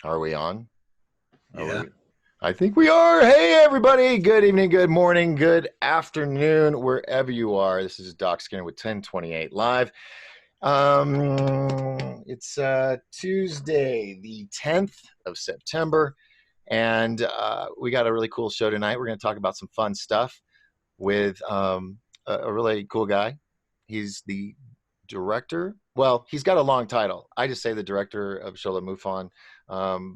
Are we on? Are Yeah. we? I think we are. Hey, everybody. Good evening, good morning, good afternoon, wherever you are. This is Doc Skinner with 1028 Live. It's Tuesday, the 10th of September, and we got a really cool show tonight. We're going to talk about some fun stuff with a really cool guy. He's the director. Well, he's got a long title. I just say the director of show MUFON,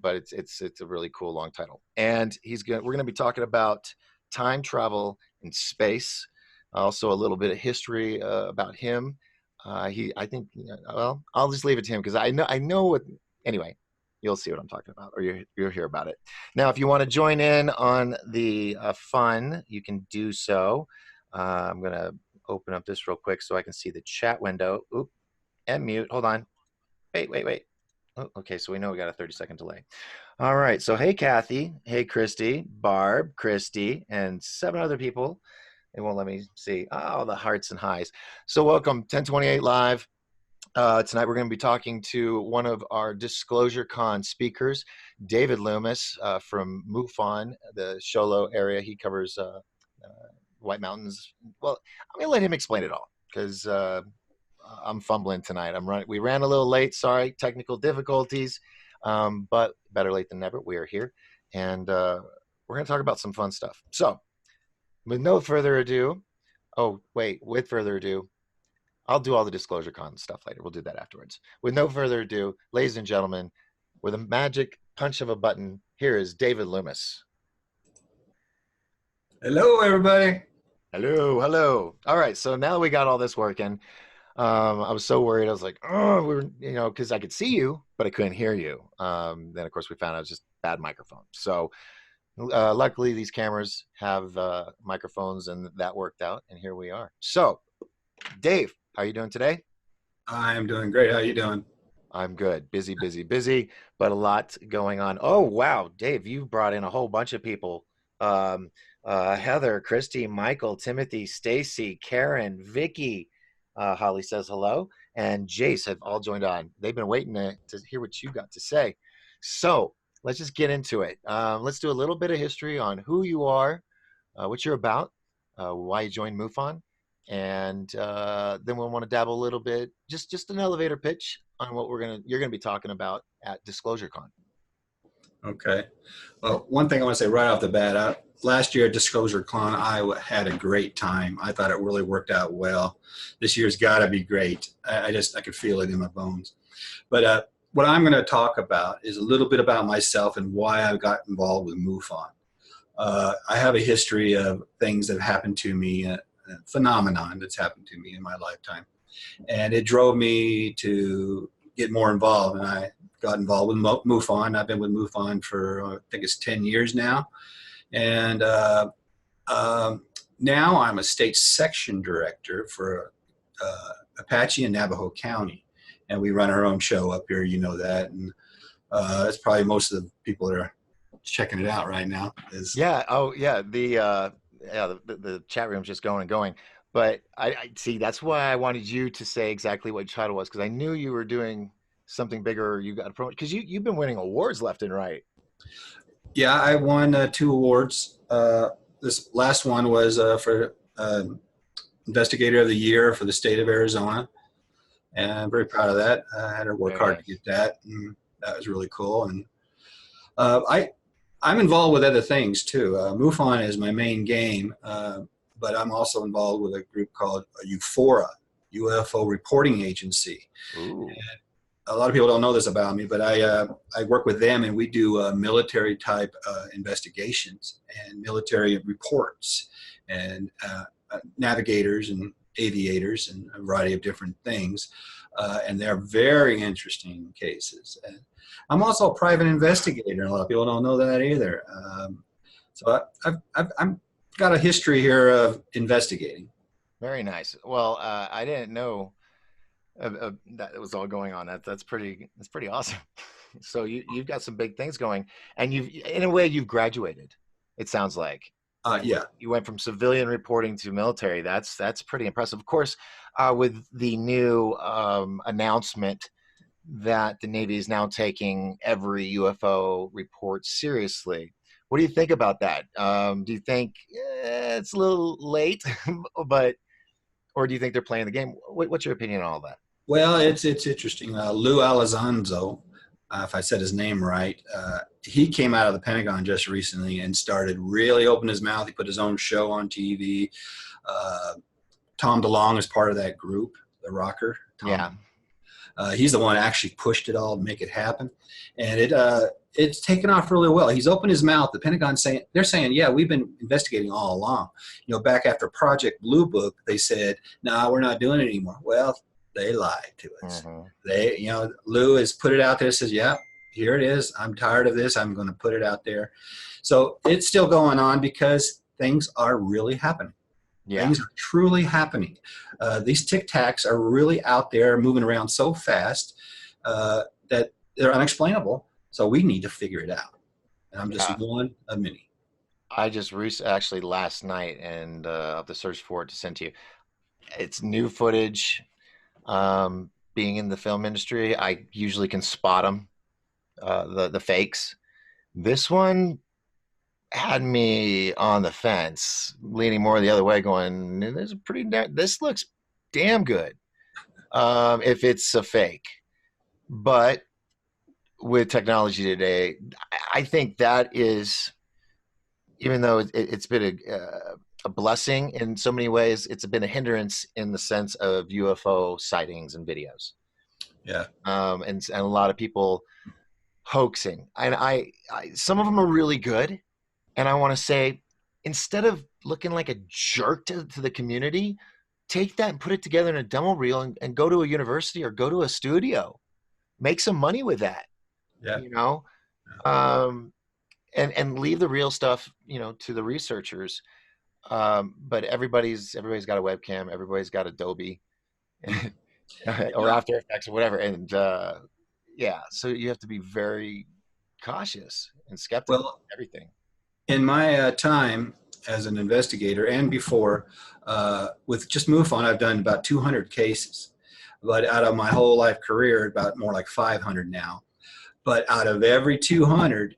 but it's a really cool long title. And we're gonna be talking about time travel in space. Also, a little bit of history about him. I think. Well, I'll just leave it to him because I know what. Anyway, you'll see what I'm talking about, or you'll hear about it. Now, if you want to join in on the fun, you can do so. I'm gonna open up this real quick so I can see the chat window. Oop, and mute. Hold on. Wait. Oh, okay, so we know we got a 30-second delay. All right. So hey, Kathy. Hey, Christy, Barb, Christy, and 7 other people. It won't let me see. Oh, the hearts and highs. So welcome, 1028 Live. Tonight we're going to be talking to one of our Disclosure Con speakers, David Loomis from MUFON, the Sholo area. He covers White Mountains. Well, I'm going to let him explain it all because I'm fumbling tonight. We ran a little late. Sorry, technical difficulties, but better late than never. We are here, and we're going to talk about some fun stuff. So, with no further ado, with further ado, I'll do all the Disclosure Con stuff later. We'll do that afterwards. With no further ado, ladies and gentlemen, with a magic punch of a button, here is David Loomis. Hello, everybody. Hello. All right, so now that we got all this working, I was so worried. I was like, oh, because I could see you, but I couldn't hear you. Then, of course, we found out it was just bad microphone. So luckily, these cameras have microphones, and that worked out, and here we are. So, Dave, how are you doing today? I'm doing great. How you doing? I'm good. Busy, but a lot going on. Oh, wow, Dave, you brought in a whole bunch of people. Heather, Christy, Michael, Timothy, Stacy, Karen, Vicky, Holly says hello, and Jace have all joined on. They've been waiting to hear what you got to say. So let's just get into it. Let's do a little bit of history on who you are, what you're about, why you joined MUFON, and then we'll want to dabble a little bit, just an elevator pitch on what you're gonna be talking about at Disclosure Con. Okay. Well, one thing I want to say right off the bat, last year at Disclosure Con, I had a great time. I thought it really worked out well. This year's got to be great. I could feel it in my bones. But what I'm going to talk about is a little bit about myself and why I got involved with MUFON. I have a history of things that have happened to me, a phenomenon that's happened to me in my lifetime. And it drove me to get more involved. And I got involved with MUFON. I've been with MUFON for, I think it's 10 years now. And now I'm a state section director for Apache and Navajo County. And we run our own show up here, you know that. And that's probably most of the people that are checking it out right now. Yeah. Oh, yeah. The chat room's just going and going. But I see. That's why I wanted you to say exactly what your title was, because I knew you were doing something bigger. You got promoted because you've been winning awards left and right. Yeah, I won 2 awards. This last one was for Investigator of the Year for the state of Arizona. And I'm very proud of that. I had to work hard to get that. And that was really cool. And I'm involved with other things too. MUFON is my main game, but I'm also involved with a group called UFO Reporting Agency. Ooh. A lot of people don't know this about me, but I work with them, and we do military type investigations and military reports and navigators and aviators and a variety of different things. And they're very interesting cases. And I'm also a private investigator, and a lot of people don't know that either. So I've got a history here of investigating. Very nice. Well, I didn't know that it was all going on. That's pretty awesome. So you've got some big things going, and in a way you've graduated. It sounds like. Yeah. You went from civilian reporting to military. That's pretty impressive. Of course, with the new announcement that the Navy is now taking every UFO report seriously. What do you think about that? Do you think it's a little late, but or do you think they're playing the game? What's your opinion on all that? Well, it's interesting. Lou Elizondo, if I said his name right, he came out of the Pentagon just recently and started really opening his mouth. He put his own show on TV. Uh, Tom DeLonge is part of that group, the rocker. Tom. Yeah, He's the one that actually pushed it all to make it happen, and it's taken off really well. He's opened his mouth. The Pentagon they're saying, yeah, we've been investigating all along. You know, back after Project Blue Book, they said, no, we're not doing it anymore. Well, they lied to us. They, you know, Lou has put it out there. Says, yeah, here it is. I'm tired of this. I'm going to put it out there. So it's still going on because things are really happening. yeah. Things are truly happening. These Tic Tacs are really out there moving around so fast that they're unexplainable. So we need to figure it out. And I'm just one of many. I just actually last night and I'll have to search for it to send to you. It's new footage. Being in the film industry, I usually can spot them, the fakes. This one had me on the fence, leaning more the other way, going, this looks damn good. If it's a fake, but with technology today, I think that is, even though it's been a blessing in so many ways, it's been a hindrance in the sense of UFO sightings and videos. Yeah. And a lot of people hoaxing, and I some of them are really good. And I want to say, instead of looking like a jerk to the community, take that and put it together in a demo reel and go to a university or go to a studio, make some money with that. Yeah. You know, and leave the real stuff, you know, to the researchers. But everybody's got a webcam, everybody's got Adobe or After Effects or whatever, and yeah, so you have to be very cautious and skeptical of everything. In my time as an investigator and before, with just MUFON, I've done about 200 cases. But out of my whole life career, about more like 500 now. But out of every 200,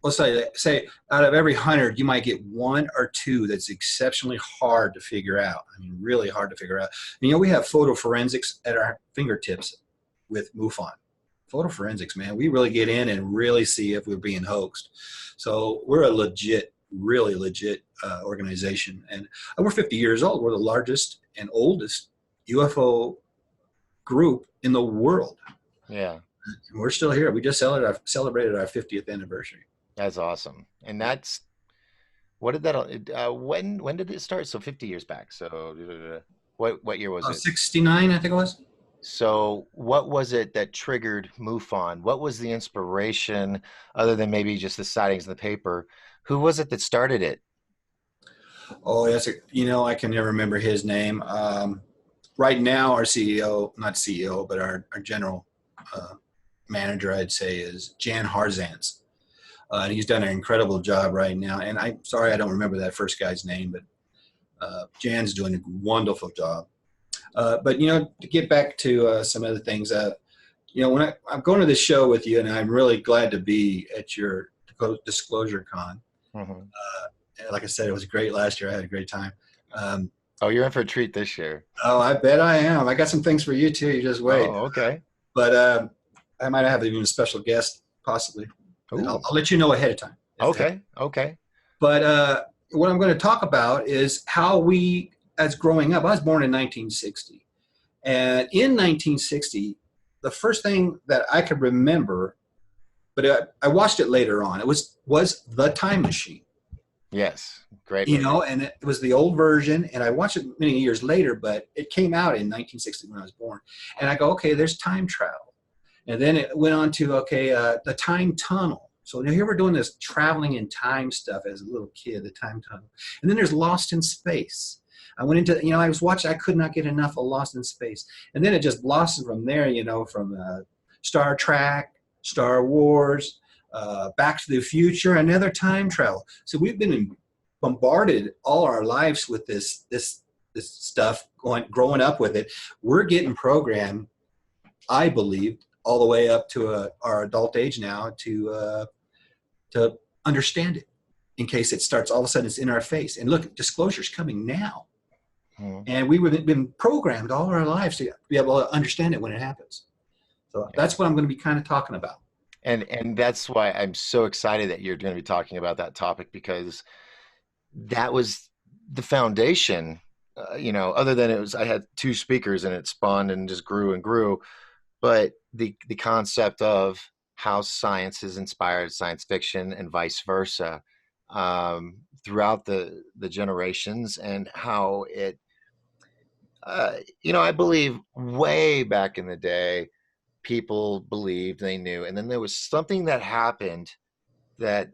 let's say out of every 100, you might get one or two that's exceptionally hard to figure out. I mean, really hard to figure out. You know, we have photo forensics at our fingertips with MUFON. Photo forensics, man, we really get in and really see if we're being hoaxed. So we're a really legit organization. And we're 50 years old. We're the largest and oldest UFO group in the world. Yeah. And we're still here. We just celebrated our 50th anniversary. That's awesome. And that's, what did that, when did it start? So 50 years back. So what year was it? 69, I think it was. So what was it that triggered MUFON? What was the inspiration, other than maybe just the sightings in the paper? Who was it that started it? Oh, yes. You know, I can never remember his name. Right now, our CEO, not CEO, but our general manager, I'd say, is Jan Harzans. And he's done an incredible job right now. And I'm sorry I don't remember that first guy's name, but Jan's doing a wonderful job. But, you know, to get back to some other things, you know, when I'm going to this show with you, and I'm really glad to be at your Disclosure Con. Mm-hmm. Like I said, it was great last year. I had a great time. Oh, you're in for a treat this year. Oh, I bet I am. I got some things for you, too. You just wait. Oh, okay. But I might have even a special guest, possibly. I'll let you know ahead of time. Okay. Okay. But what I'm going to talk about is how we, as growing up, I was born in 1960. And in 1960, the first thing that I could remember, but I watched it later on, it was The Time Machine. Yes. Great movie. You know, and it was the old version, and I watched it many years later, but it came out in 1960 when I was born. And I go, okay, there's time travel. And then it went on to, the time tunnel. So here we're doing this traveling in time stuff as a little kid, the time tunnel. And then there's Lost in Space. I went into, you know, I was watching, I could not get enough of Lost in Space. And then it just blossomed from there, you know, from Star Trek, Star Wars, Back to the Future, another time travel. So we've been bombarded all our lives with this stuff, growing up with it. We're getting programmed, I believe, all the way up to our adult age now to understand it in case it starts all of a sudden it's in our face. And look, disclosure's coming now. And we've been programmed all our lives to be able to understand it when it happens. So that's what I'm going to be kind of talking about. And that's why I'm so excited that you're going to be talking about that topic, because that was the foundation. Other than I had two speakers and it spawned and just grew and grew. But the concept of how science has inspired science fiction and vice versa throughout the generations, and how it, I believe way back in the day, people believed they knew, and then there was something that happened that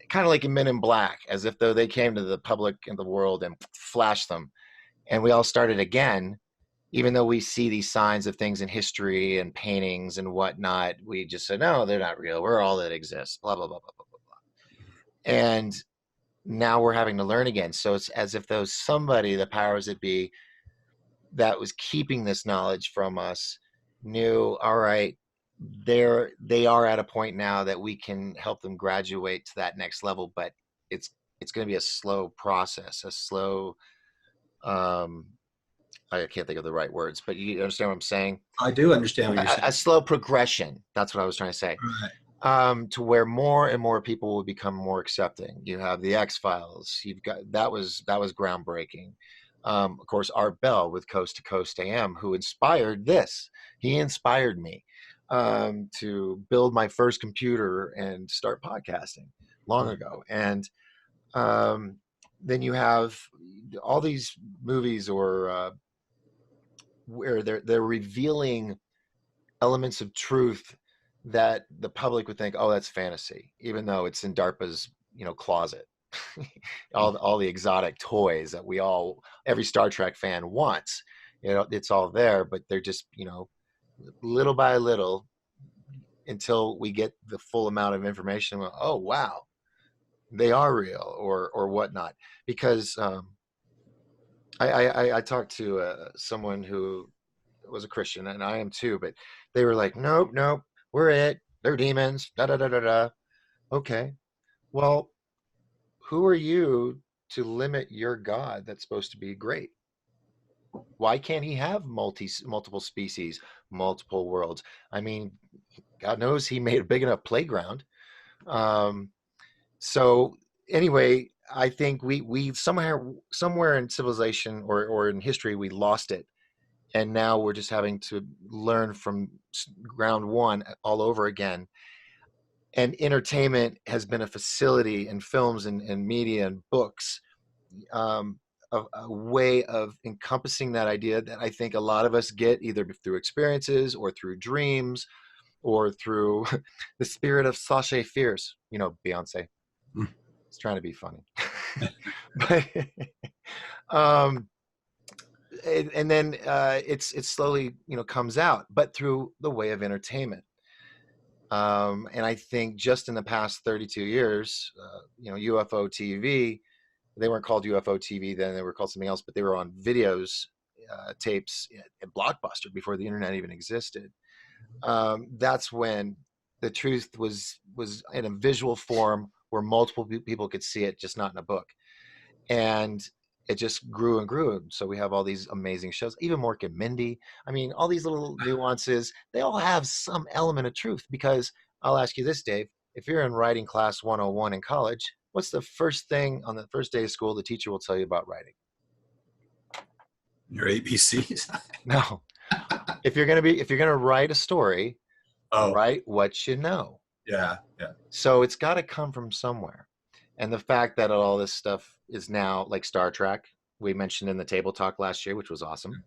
kind of like in Men in Black, as if though they came to the public and the world and flashed them, and we all started again. Even though we see these signs of things in history and paintings and whatnot, we just said, no, they're not real. We're all that exists, blah, blah, blah, blah, blah, blah, blah. And now we're having to learn again. So it's as if though somebody, the powers that be, that was keeping this knowledge from us, knew, all right, they are at a point now that we can help them graduate to that next level, but it's going to be a slow process, a slow, I can't think of the right words, but you understand what I'm saying? I do understand what you're saying. A slow progression. That's what I was trying to say. Right. To where more and more people will become more accepting. You have the X-Files. You've got that was groundbreaking. Of course, Art Bell with Coast to Coast AM, who inspired this. He inspired me to build my first computer and start podcasting long ago. And then you have all these movies or where they're revealing elements of truth that the public would think, oh, that's fantasy, even though it's in DARPA's closet. all the exotic toys that every Star Trek fan wants, it's all there, but they're just little by little until we get the full amount of information. Oh wow, they are real or whatnot. Because I talked to someone who was a Christian, and I am too, but they were like, nope, they're demons, da da da da da. Okay, well, who are you to limit your God that's supposed to be great? Why can't he have multiple species, multiple worlds? I mean, God knows he made a big enough playground. So anyway, I think we somewhere in civilization or in history we lost it, and now we're just having to learn from ground one all over again. And entertainment has been a facility in films and media and books, a way of encompassing that idea that I think a lot of us get either through experiences or through dreams or through the spirit of Sasha Fierce, Beyonce. It's trying to be funny. But and then it slowly comes out, but through the way of entertainment. And I think just in the past 32 years, UFO TV, they weren't called UFO TV then, they were called something else, but they were on videos, tapes at Blockbuster before the internet even existed. That's when the truth was in a visual form where multiple people could see it, just not in a book. And it just grew and grew. So we have all these amazing shows, even Mork and Mindy. I mean, all these little nuances, they all have some element of truth. Because I'll ask you this, Dave, if you're in writing class 101 in college, what's the first thing on the first day of school the teacher will tell you about writing? Your ABCs? No. If you're gonna write a story, write what you know. Yeah. So it's got to come from somewhere. And the fact that all this stuff is now like Star Trek, we mentioned in the table talk last year, which was awesome,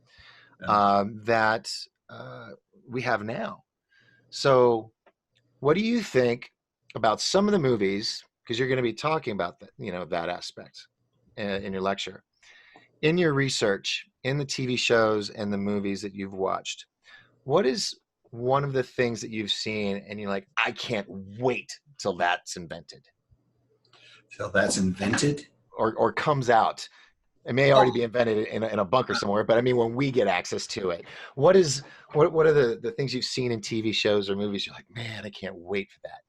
that we have now. So what do you think about some of the movies? Because you're going to be talking about that aspect in your lecture. In your research, in the TV shows and the movies that you've watched, what is one of the things that you've seen and you're like, I can't wait till that's invented? Till that's invented? Or comes out. It may already be invented in a bunker somewhere, but I mean, when we get access to it, what are the things you've seen in TV shows or movies? You're like, man, I can't wait for that.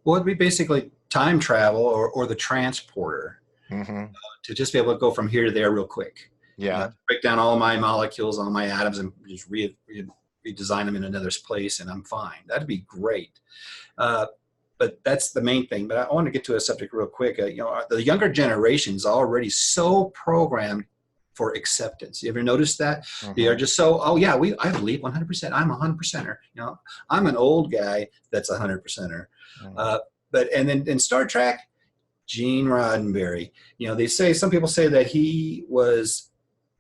Well, it'd be basically time travel or the transporter Hmm. to just be able to go from here to there real quick. Yeah. Break down all my molecules, all my atoms, and just redesign them in another place, and I'm fine. That'd be great. Uh, but that's the main thing. But I want to get to a subject real quick. The younger generation's already so programmed for acceptance. You ever notice that? They are Hmm. just so, oh yeah, I believe 100%. I'm a 100%er. I'm an old guy that's a 100%er. Hmm. Uh, and then in Star Trek, Gene Roddenberry. They say some people say that he was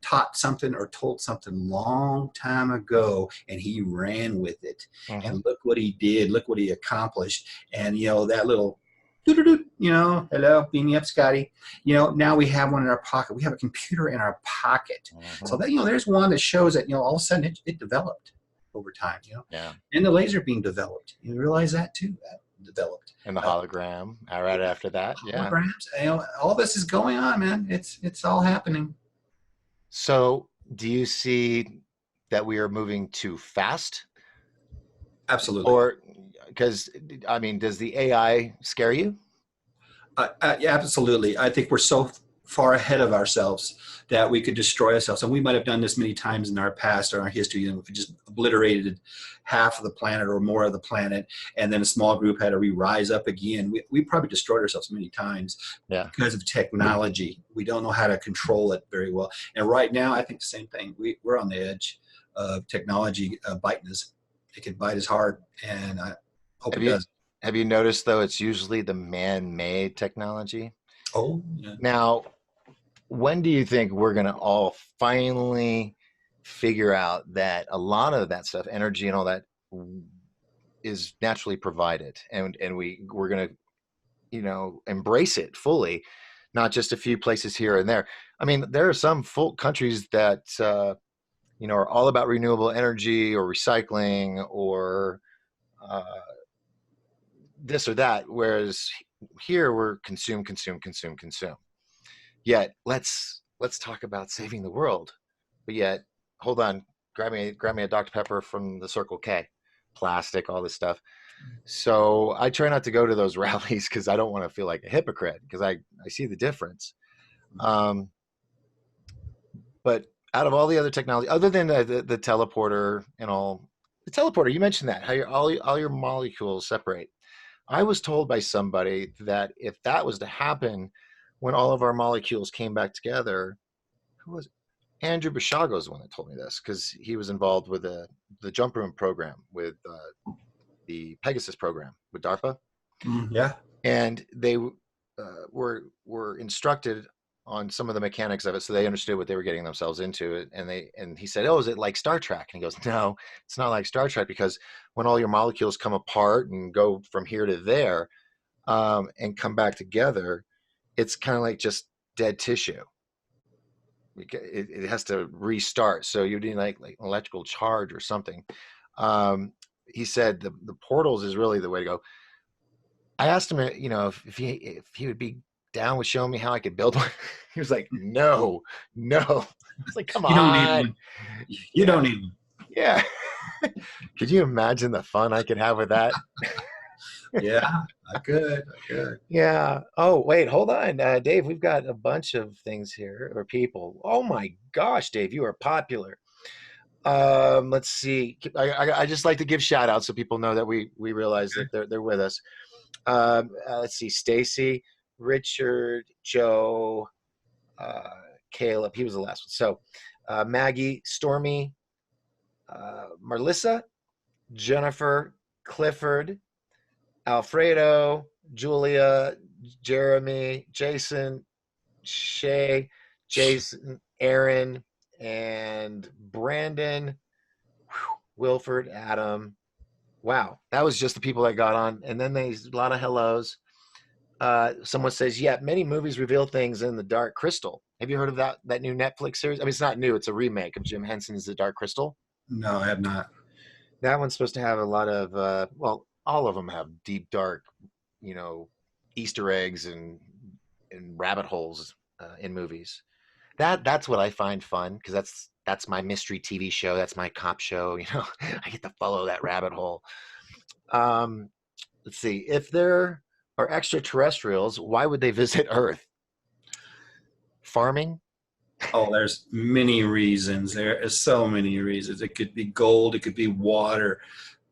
taught something or told something long time ago and he ran with it, Hmm. and look what he did, look what he accomplished. And that little hello, beam me up, Scotty. Now we have one in our pocket. We have a computer in our pocket. So Hmm. that there's one that shows that all of a sudden it developed over time. Yeah. And the laser beam developed. You realize that too, that developed. And the hologram. Right after that, yeah. Holograms. All this is going on, man. It's all happening. So, do you see that we are moving too fast, Absolutely. or because I mean, does the AI scare you? Yeah, absolutely. I think we're so far ahead of ourselves that we could destroy ourselves. And we might have done this many times in our past or our history. We could just obliterated half of the planet or more of the planet, and then a small group had to rise up again. We probably destroyed ourselves many times Yeah. because of technology. We don't know how to control it very well. And right now, I think the same thing. We're on the edge of technology biting us. It can bite us hard, and I hope Have it you does. have you noticed though it's usually the man-made technology? Oh, yeah. Now, when do you think we're going to all finally figure out that a lot of that stuff, energy and all that, is naturally provided, and we're going to embrace it fully, not just a few places here and there. I mean, there are some full countries that are all about renewable energy or recycling or uh, this or that, whereas here we're consume, consume, consume, consume. Yet let's talk about saving the world. But yet, hold on, grab me a Dr. Pepper from the Circle K, plastic, all this stuff. So I try not to go to those rallies because I don't want to feel like a hypocrite because I see the difference. Um, but out of all the other technology, other than the teleporter and all, the teleporter you mentioned that how all your molecules separate. I was told by somebody that if that was to happen when all of our molecules came back together, who was it? Andrew Bashago is the one that told me this because he was involved with the jump room program with the Pegasus program with DARPA, Yeah. and they were instructed on some of the mechanics of it, so they understood what they were getting themselves into. And he said, "Oh, is it like Star Trek?" And he goes, "No, it's not like Star Trek because when all your molecules come apart and go from here to there, and come back together, it's kind of like just dead tissue. It has to restart. So you need like electrical charge or something." He said the portals is really the way to go. I asked him, if he would be down with showing me how I could build one. He was like, "No, no." I was like, "Come You don't need on, one. You yeah, don't need one. yeah." Could you imagine the fun I could have with that? Yeah, I could. I could. Yeah. Oh, wait, hold on, Dave. We've got a bunch of things here or people. Oh my gosh, Dave, you are popular. Let's see. I just like to give shout outs so people know that we realize that they're with us. Let's see. Stacy, Richard, Joe, uh, Caleb. He was the last one. So Maggie, Stormy, Marlissa, Jennifer, Clifford, Alfredo, Julia, Jeremy, Jason, Shay, Jason, Aaron, and Brandon, Wilford, Adam. Wow, that was just the people that got on. And then there's a lot of hellos. Someone says, "Yeah, many movies reveal things in The Dark Crystal." Have you heard of that new Netflix series? I mean, it's not new; it's a remake of Jim Henson's The Dark Crystal. No, I have not. That one's supposed to have a lot of well, all of them have deep, dark, you know, Easter eggs and rabbit holes in movies. that's what I find fun because that's my mystery TV show. That's my cop show. I get to follow that rabbit hole. Um, let's see. If there are extraterrestrials, why would they visit Earth? Farming? Oh, there's many reasons. There are so many reasons. It could be gold. It could be water.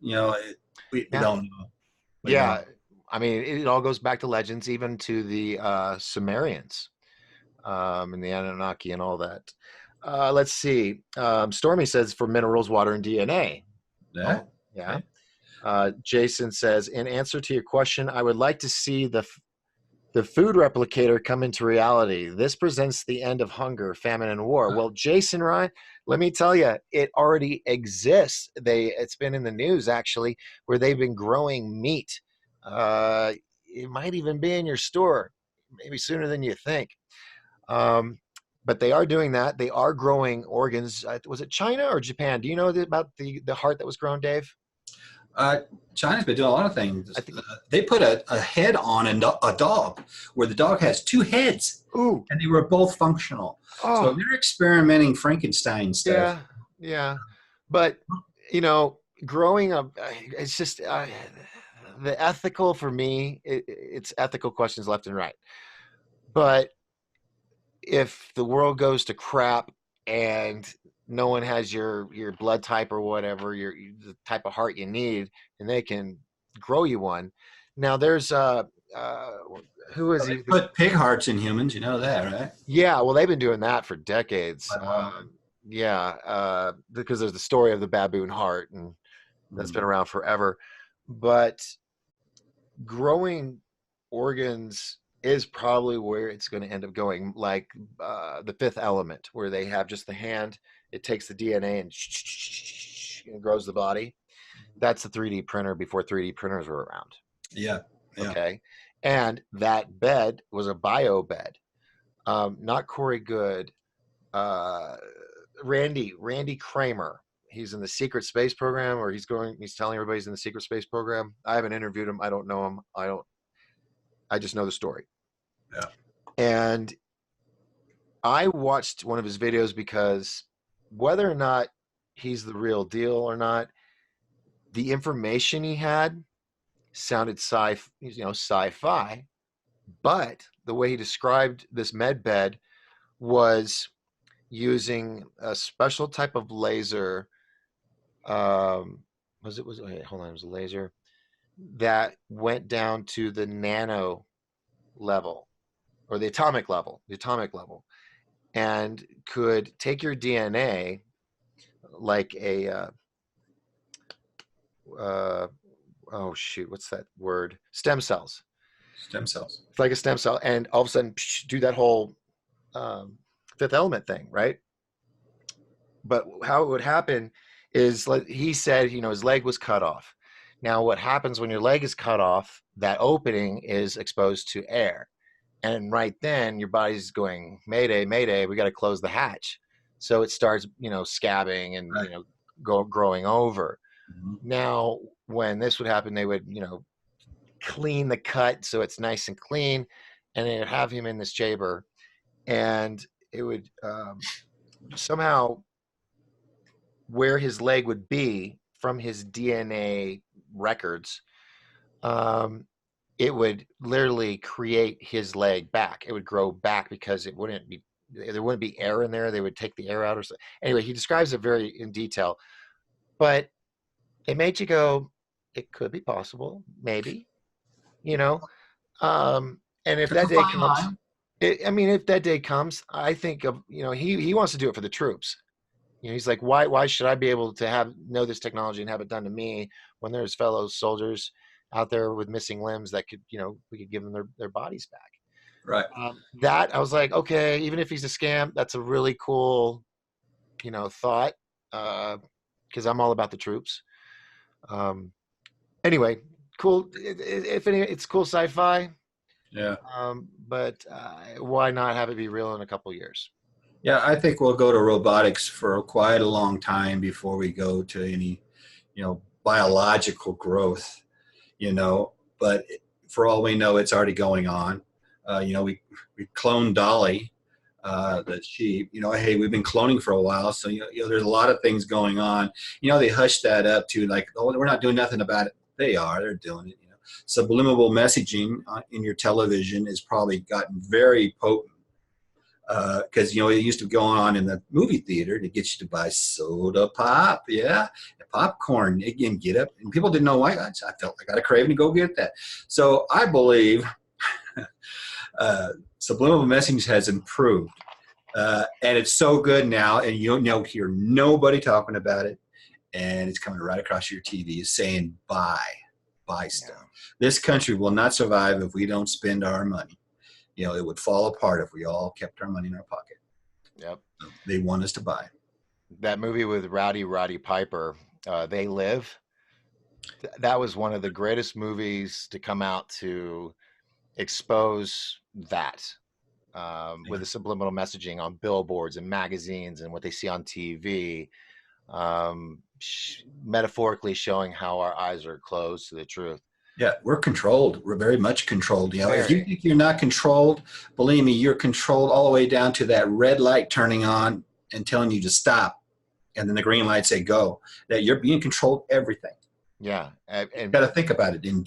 You know, we Yeah, don't know. We yeah. don't. I mean, it all goes back to legends, even to the Sumerians, and the Anunnaki and all that. Let's see. Stormy says for minerals, water, and DNA. Yeah. Oh, yeah. Okay. Jason says, in answer to your question, I would like to see the food replicator come into reality. This presents the end of hunger, famine, and war. Well, Jason, Ryan, let me tell you, it already exists. It's been in the news actually, where they've been growing meat. It might even be in your store, maybe sooner than you think. Um, but they are doing that. They are growing organs. Was it China or Japan? Do you know about the heart that was grown, Dave? Uh, China's been doing a lot of I things. think. They put a head on a dog where the dog has two heads, Ooh. and they were both functional. So Oh. they're experimenting Frankenstein stuff. Yeah. Yeah. But growing up, it's just the ethical for me. It's ethical questions left and right. But if the world goes to crap and no one has your blood type or whatever, the type of heart you need, and they can grow you one. Now there's uh who is Well, they he? put pig hearts in humans. You know that, right? Yeah, well they've been doing that for decades. Uh, Yeah, because there's the story of the baboon heart, and that's been mm, around forever. But growing organs is probably where it's going to end up going, like the Fifth Element, where they have just the hand. It takes the DNA and grows the body. That's the 3D printer before 3D printers were around. yeah, yeah. Okay, and that bed was a bio bed. Not Corey Good. Uh, Randy Kramer. He's in the secret space program, or he's telling everybody he's in the secret space program. I haven't interviewed him. I don't know him. I just know the story. Yeah. And I watched one of his videos because whether or not he's the real deal or not, the information he had sounded sci-fi, but the way he described this med bed was using a special type of laser. Was okay, hold on, it was a laser that went down to the nano level or the atomic level, and could take your DNA like uh, oh shoot, what's that word? Stem cells. Stem cells. It's like a stem cell, and all of a sudden do that whole um, Fifth Element thing, right? But how it would happen is, like he said, his leg was cut off. Now, what happens when your leg is cut off? That opening is exposed to air, and right then your body's going, mayday, mayday, we got to close the hatch. So it starts scabbing and Right. growing over. Mhm. Now when this would happen, they would clean the cut so it's nice and clean, and they'd have him in this chamber, and it would somehow, where his leg would be from his DNA records, um, it would literally create his leg back. It would grow back because there wouldn't be air in there. They would take the air out or so. Anyway, he describes it very in detail, but it made you go, it could be possible, maybe, you know. And if It's a that day fine comes, line. I mean, if that day comes, I think of, he wants to do it for the troops. He's like, why should I be able to know this technology and have it done to me when there's fellow soldiers out there with missing limbs that could, we could give them their bodies back. Right. That I was like, okay, even if he's a scam, that's a really cool, thought, because I'm all about the troops. Um, anyway, cool. If any, it's cool sci-fi, Yeah. but why not have it be real in a couple years? Yeah, I think we'll go to robotics for quite a long time before we go to any, biological growth, but for all we know, it's already going on. We cloned Dolly. that she, hey, we've been cloning for a while, so there's a lot of things going on. They hushed that up to like, oh, we're not doing nothing about it. They're doing it. Subliminal messaging in your television has probably gotten very potent because it used to go on in the movie theater to get you to buy soda pop, and popcorn, and get up, and people didn't know why. I felt I got a craving to go get that. So I believe subliminal messaging has improved, and it's so good now, and you'll hear nobody talking about it, and it's coming right across your TV, saying buy stuff. Yeah. This country will not survive if we don't spend our money. It would fall apart if we all kept our money in our pocket. Yep. They want us to buy. That movie with Roddy Piper, They Live, that was one of the greatest movies to come out to expose that with the subliminal messaging on billboards and magazines and what they see on TV, metaphorically showing how our eyes are closed to the truth. Yeah, we're controlled. We're very much controlled. If you think you're not controlled, believe me, you're controlled all the way down to that red light turning on and telling you to stop, and then the green light say go. That you're being controlled everything. Yeah, and you got to think about it in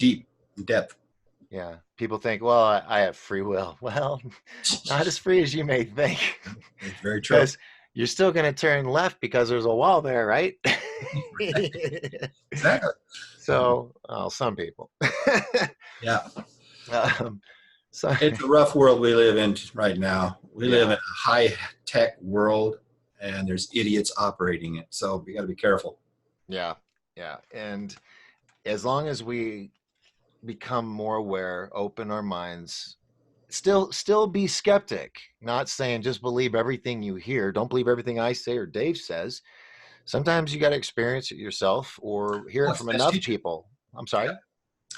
depth. Yeah, people think, well, I have free will. Well, not as free as you may think. It's very true. Because you're still going to turn left because there's a wall there, right? Exactly. So, some people. Yeah. So it's a rough world we live in right now. We live in a high-tech world, and there's idiots operating it. So we got to be careful. Yeah, yeah. And as long as we become more aware, open our minds, still be skeptic, not saying just believe everything you hear. Don't believe everything I say or Dave says. Sometimes you got to experience it yourself or hear it from enough people. I'm sorry. Yeah.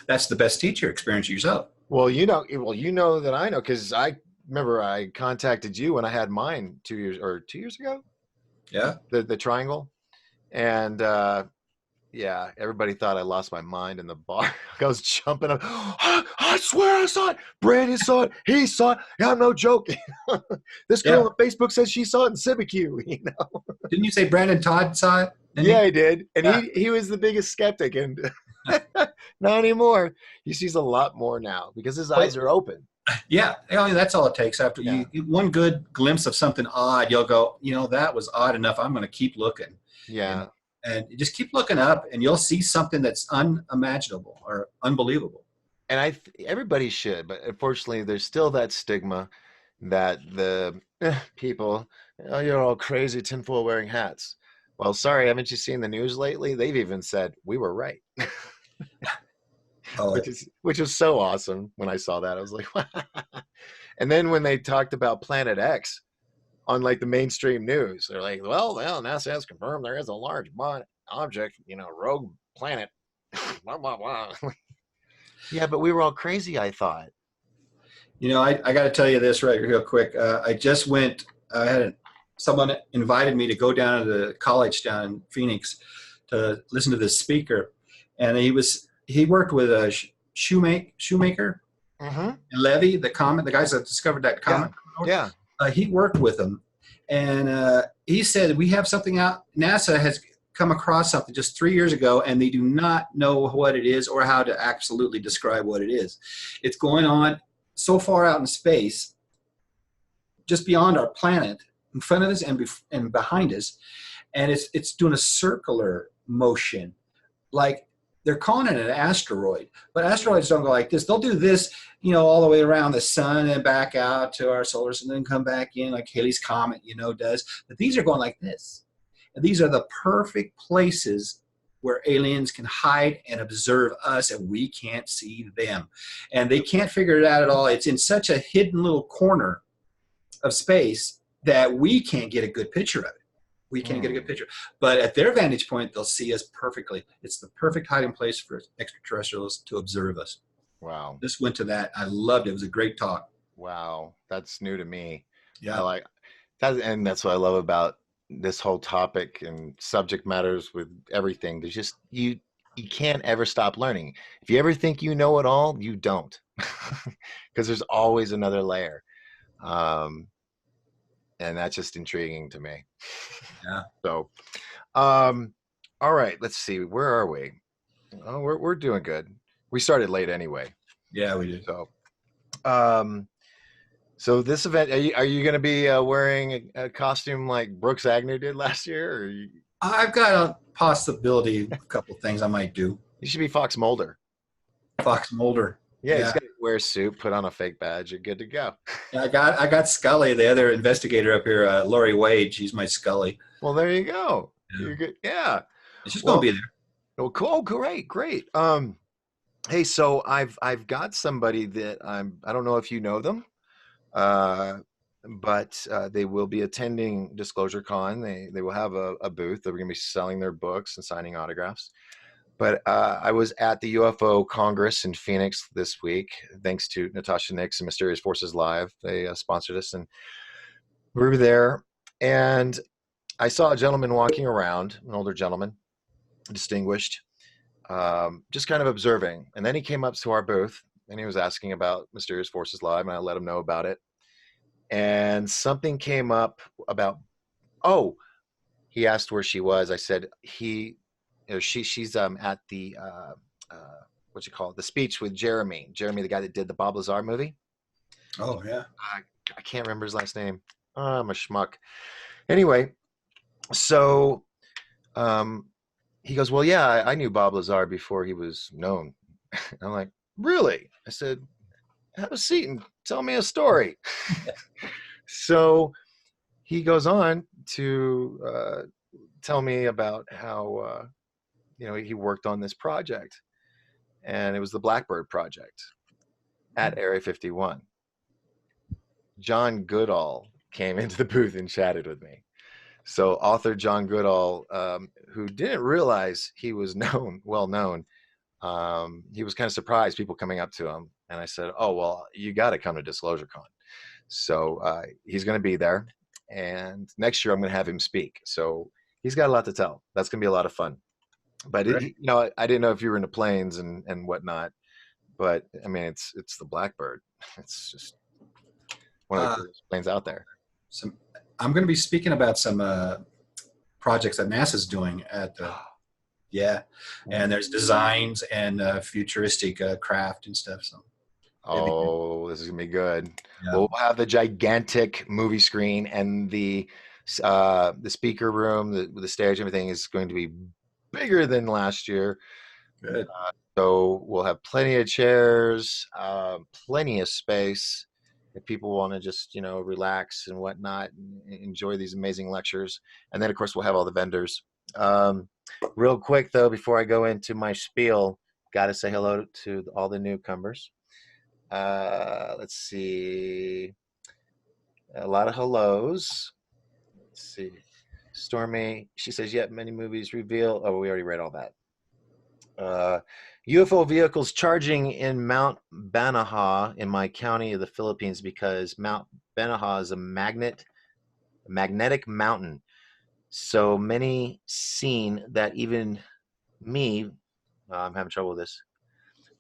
That's the best teacher. Experience it yourself. Well, you know that I know, because I remember I contacted you when I had mine 2 years ago. Yeah. The triangle. And yeah, everybody thought I lost my mind in the bar. I was jumping up. I swear I saw it. Brandon saw it. He saw it. Yeah, I'm no joking. This girl on Facebook says she saw it in Cibiq, Didn't you say Brandon Todd saw it? He did. And he was the biggest skeptic. And not anymore. He sees a lot more now because his eyes are open. Yeah, that's all it takes. After you get one good glimpse of something odd, you'll go, that was odd enough. I'm going to keep looking. Yeah. And just keep looking up, and you'll see something that's unimaginable or unbelievable. And everybody should, but unfortunately, there's still that stigma that the people, you're all crazy tinfoil wearing hats. Well, sorry, haven't you seen the news lately? They've even said we were right. Which is so awesome. When I saw that, I was like, and then when they talked about Planet X on like the mainstream news, they're like, well, NASA has confirmed there is a large object, rogue planet. Blah, blah, blah. Yeah, but we were all crazy, I thought. I got to tell you this real quick. I just went. I had someone invited me to go down to the college down in Phoenix to listen to this speaker, and he worked with a shoemaker, and Levy, the guys that discovered that comet. Yeah. He worked with them, and he said, we have something out. NASA has come across something just 3 years ago, and they do not know what it is or how to absolutely describe what it is. It's going on so far out in space, just beyond our planet, in front of us and behind us, and it's doing a circular motion, like they're calling it an asteroid, but asteroids don't go like this. They'll do this, all the way around the sun and back out to our solar system and then come back in like Halley's Comet, does. But these are going like this. And these are the perfect places where aliens can hide and observe us, and we can't see them. And they can't figure it out at all. It's in such a hidden little corner of space that we can't get a good picture of it. We can't get a good picture. But at their vantage point, they'll see us perfectly. It's the perfect hiding place for extraterrestrials to observe us. Wow. This went to that. I loved it. It was a great talk. Wow. That's new to me. Yeah. I like that. And that's what I love about this whole topic and subject matters with everything. There's just, you can't ever stop learning. If you ever think you know it all, you don't, because there's always another layer. and that's just intriguing to me. Yeah. So, all right, let's see. Where are we? Oh, we're doing good. We started late anyway. Yeah, we did. So, um, so this event, are you going to be wearing a costume like Brooks Agnew did last year? Or I've got a possibility, a couple things I might do. you should be Fox Mulder. Fox Mulder. Yeah, he's Yeah. got to wear a suit, put on a fake badge. You're good to go. Yeah, I got Scully, the other investigator up here, Lori Wade. She's my Scully. Well, there you go. Yeah. You're good. Yeah. She's gonna Well, be there. oh, cool. Great, great. Hey, so I've got somebody that I don't know if you know them, uh, but they will be attending Disclosure Con. They will have a booth. They're going to be selling their books and signing autographs. But I was at the UFO Congress in Phoenix this week, thanks to Natasha Nix and Mysterious Forces Live. They sponsored us, and we were there. And I saw a gentleman walking around, an older gentleman, distinguished, just kind of observing. And then he came up to our booth and he was asking about Mysterious Forces Live, and I let him know about it. And something came up about, oh, he asked where she was. I said she's at the what you call it, the speech with Jeremy, the guy that did the Bob Lazar movie. Oh yeah. I can't remember his last name. I'm a schmuck. Anyway, so he goes, well, yeah, I knew Bob Lazar before he was known. I'm like, really? I said, have a seat and tell me a story. So he goes on to tell me about how he worked on this project, and it was the Blackbird Project at Area 51. John Goodall came into the booth and chatted with me. So author John Goodall, who didn't realize he was well known, he was kind of surprised, people coming up to him. And I said, oh, well, you got to come to Disclosure Con. So he's going to be there. And next year I'm going to have him speak. So he's got a lot to tell. That's going to be a lot of fun. But Right. I didn't know if you were into planes and whatnot. But I mean, it's the Blackbird. It's just one of the Uh, coolest planes out there. some, I'm going to be speaking about some projects that NASA's doing at the. Yeah, and there's designs and futuristic craft and stuff. So Oh, this is gonna be good. yeah, We'll have the gigantic movie screen and the speaker room, the stage, everything is going to be bigger than last year. good. So we'll have plenty of chairs, plenty of space if people want to just relax and whatnot and enjoy these amazing lectures. And then of course we'll have all the vendors. Real quick though, before I go into my spiel, got to say hello to all the newcomers. Let's see. A lot of hellos. Let's see. Stormy, she says, yet many movies reveal. Oh, we already read all that. UFO vehicles charging in Mount Banahaw in my county of the Philippines, because Mount Banahaw is a magnetic mountain. So many seen that even me, I'm having trouble with this.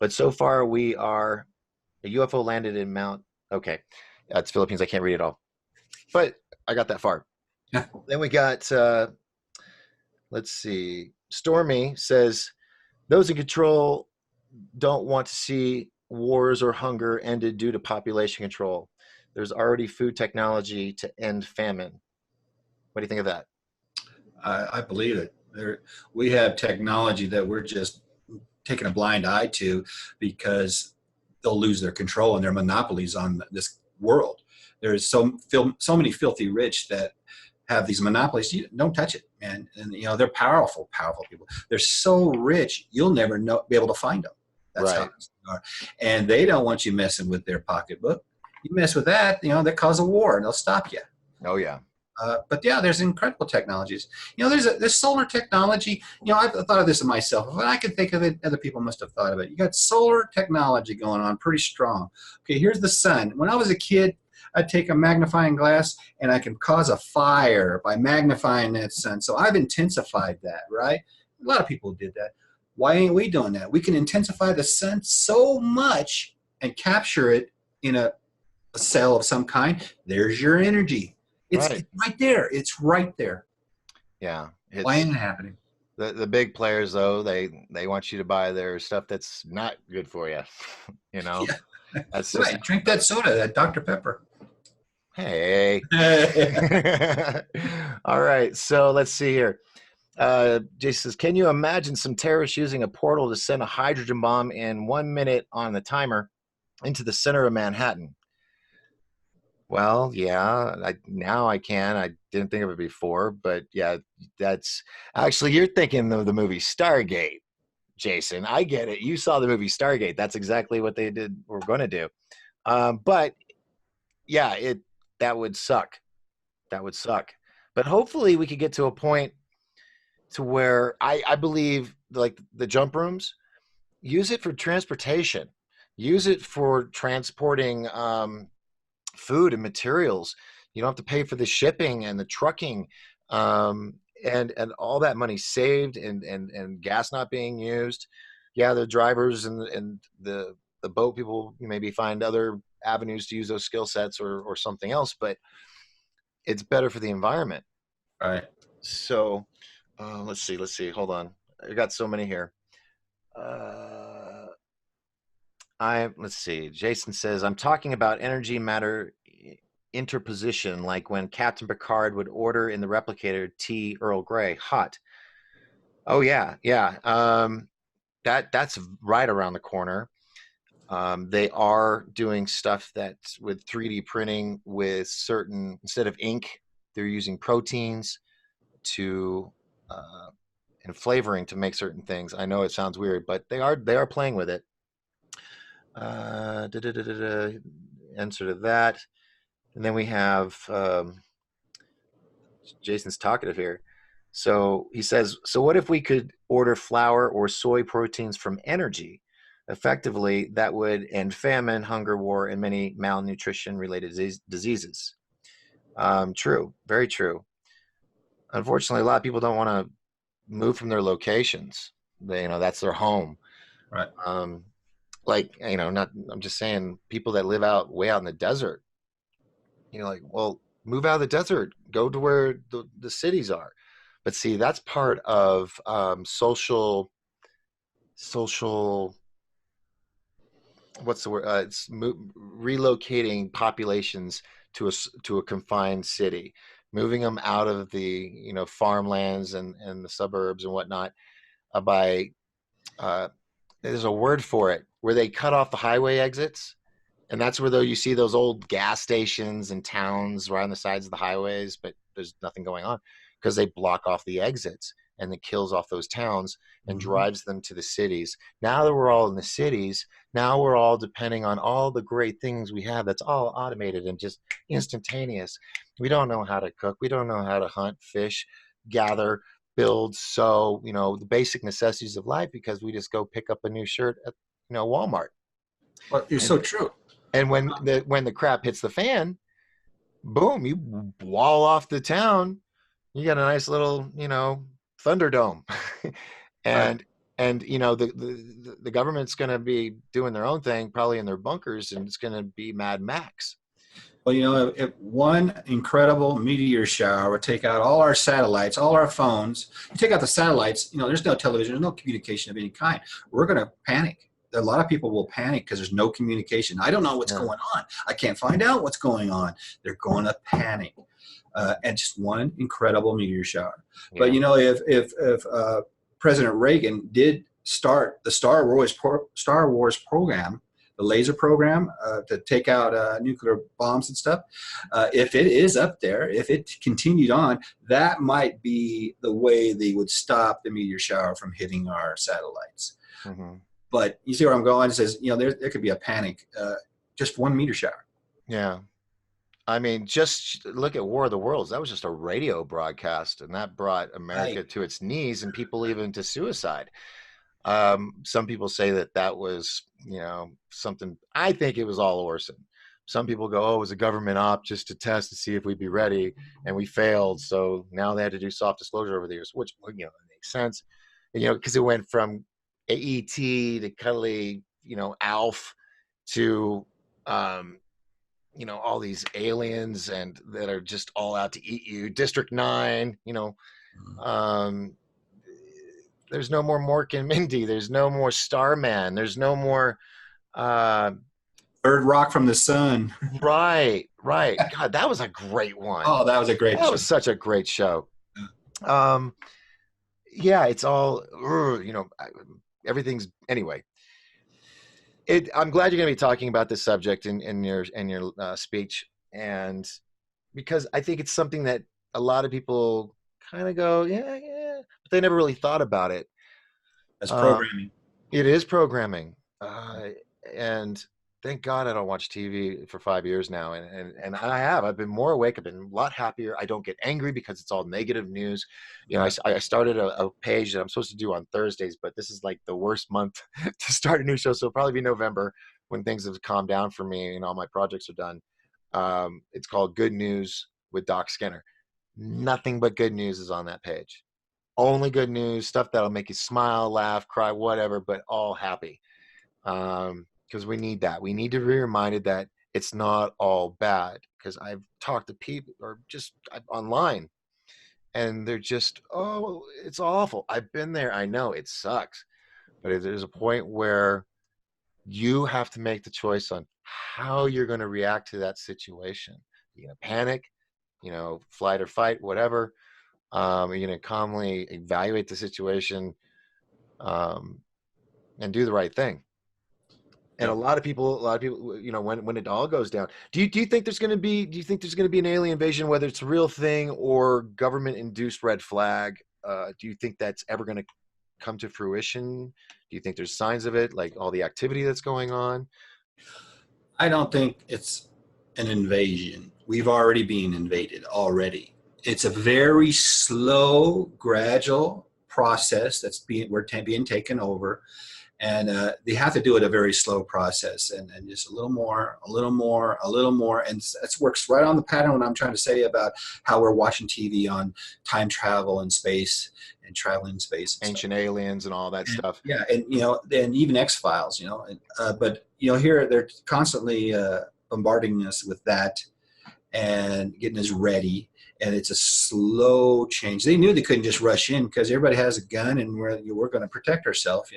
But so far we are. A UFO landed in Mount. Okay, that's Philippines. I can't read it all, but I got that far. Yeah. Then we got. Let's see. Stormy says those in control don't want to see wars or hunger ended due to population control. There's already food technology to end famine. What do you think of that? I believe it. We have technology that we're just taking a blind eye to because they'll lose their control and their monopolies on this world. There's so many filthy rich that have these monopolies. You don't touch it, man. And they're powerful people. They're so rich, you'll never be able to find them. That's Right. how they are. And they don't want you messing with their pocketbook. You mess with that, that cause a war, and they'll stop you. Oh yeah. But yeah, there's incredible technologies. There's solar technology. I've thought of this myself. When I can think of it, other people must have thought of it. You got solar technology going on pretty strong. Okay, here's the sun. When I was a kid, I'd take a magnifying glass and I can cause a fire by magnifying that sun. So I've intensified that, right? A lot of people did that. Why ain't we doing that? We can intensify the sun so much and capture it in a cell of some kind. There's your energy. Right. It's right there. It's right there. Yeah. Why It's ain't it happening? the big players though, they want you to buy their stuff that's not good for you. You know, Yeah, that's just right. Drink that soda, that Dr. Pepper. hey. All right. So let's see here. Jason says, can you imagine some terrorists using a portal to send a hydrogen bomb in 1 minute on the timer into the center of Manhattan? Well, yeah, now I can. I didn't think of it before, but yeah, that's actually you're thinking of the movie Stargate, Jason. I get it. You saw the movie Stargate. That's exactly what they did. We're going to do. But yeah, it that would suck. That would suck. But hopefully, we could get to a point to where I believe like the jump rooms use it for transportation, use it for transporting food and materials. You don't have to pay for the shipping and the trucking, um, and all that money saved, and gas not being used. Yeah, the drivers and the boat people maybe find other avenues to use those skill sets or something else, but it's better for the environment. Right. So let's see. Hold on, I got so many here. Uh, I let's see. Jason says I'm talking about energy matter interposition, like when Captain Picard would order in the replicator tea Earl Grey hot. Oh yeah, yeah. That's right around the corner. They are doing stuff that's with 3D printing with certain instead of ink, they're using proteins to and flavoring to make certain things. I know it sounds weird, but they are playing with it. Da, da, da, da, da, answer to that. And then we have Jason's talkative here. So he says, so what if we could order flour or soy proteins from energy? Effectively, that would end famine, hunger, war, and many malnutrition related diseases. True, very true. Unfortunately, a lot of people don't want to move from their locations. That's their home. Right. Um, not. I'm just saying, people that live out way out in the desert. Like, well, move out of the desert, go to where the cities are. But see, that's part of social. What's the word? It's relocating populations to a confined city, moving them out of the farmlands and the suburbs and whatnot. By there's a word for it where they cut off the highway exits. And that's where though you see those old gas stations and towns right on the sides of the highways, but there's nothing going on because they block off the exits and it kills off those towns and Mm-hmm. drives them to the cities. Now that we're all in the cities, now we're all depending on all the great things we have that's all automated and just instantaneous. We don't know how to cook. We don't know how to hunt, fish, gather, build, sew, the basic necessities of life because we just go pick up a new shirt at Walmart. Well, you're And so true. and when the crap hits the fan, boom, you wall off the town. You got a nice little, Thunderdome. Right. and the government's going to be doing their own thing, probably in their bunkers, and it's going to be Mad Max. Well, if one incredible meteor shower would take out all our satellites, all our phones, you take out the satellites, there's no television, there's no communication of any kind. We're going to panic. A lot of people will panic because there's no communication. I don't know what's Yeah, going on. I can't find out what's going on. They're going to panic. And just one incredible meteor shower. But yeah, if President Reagan did start the Star Wars program, the laser program to take out nuclear bombs and stuff, if it is up there, if it continued on, that might be the way they would stop the meteor shower from hitting our satellites. hmm But you see where I'm going? It says, there could be a panic, just one meteor shower. yeah. I mean, just look at War of the Worlds. That was just a radio broadcast, and that brought America Right. to its knees and people even to suicide. Some people say that was, something. I think it was all Orson. Some people go, "Oh, it was a government op just to test to see if we'd be ready," and we failed. So now they had to do soft disclosure over the years, which makes sense. Because it went from AET to cuddly, Alf to um, all these aliens and that are just all out to eat you. District 9, um, there's no more Mork and Mindy. There's no more Starman. There's no more. Uh, Third Rock from the Sun. right, right. God, that was a great one. Oh, that was a great That show. was such a great show. Um, yeah, it's all, everything's anyway. I'm glad you're going to be talking about this subject in your speech, and because I think it's something that a lot of people kind of go, yeah, yeah, but they never really thought about it. That's Um, programming. it is programming, and thank God I don't watch TV for 5 years now, and I've been more awake. I've been a lot happier. I don't get angry because it's all negative news. I started a page that I'm supposed to do on Thursdays, but this is like the worst month to start a new show, so it'll probably be November when things have calmed down for me and all my projects are done. It's called Good News with Doc Skinner. Nothing but good news is on that page. Only good news, stuff that'll make you smile, laugh, cry, whatever, but all happy. Because we need that. We need to be reminded that it's not all bad. Because I've talked to people or just online, and they're just, oh, it's awful. I've been there. I know it sucks, but there's a point where you have to make the choice on how you're going to react to that situation. You're going to panic, flight or fight, whatever. You're going to calmly evaluate the situation, um, and do the right thing. And Yep. a lot of people, when it all goes down, do you think there's going to be an alien invasion, whether it's a real thing or government induced red flag? Do you think that's ever going to come to fruition? Do you think there's signs of it, like all the activity that's going on? I don't think it's an invasion. We've already been invaded already. It's a very slow, gradual process that's being taken over, and they have to do it a very slow process, and just a little more, a little more, a little more, and that works right on the pattern what I'm trying to say about how we're watching TV on time travel and space and traveling in space and stuff. Ancient aliens and all that stuff. Yeah, and and even X Files, but here they're constantly bombarding us with that and getting us ready. And it's a slow change. They knew they couldn't just rush in because everybody has a gun and we're going to protect ourselves,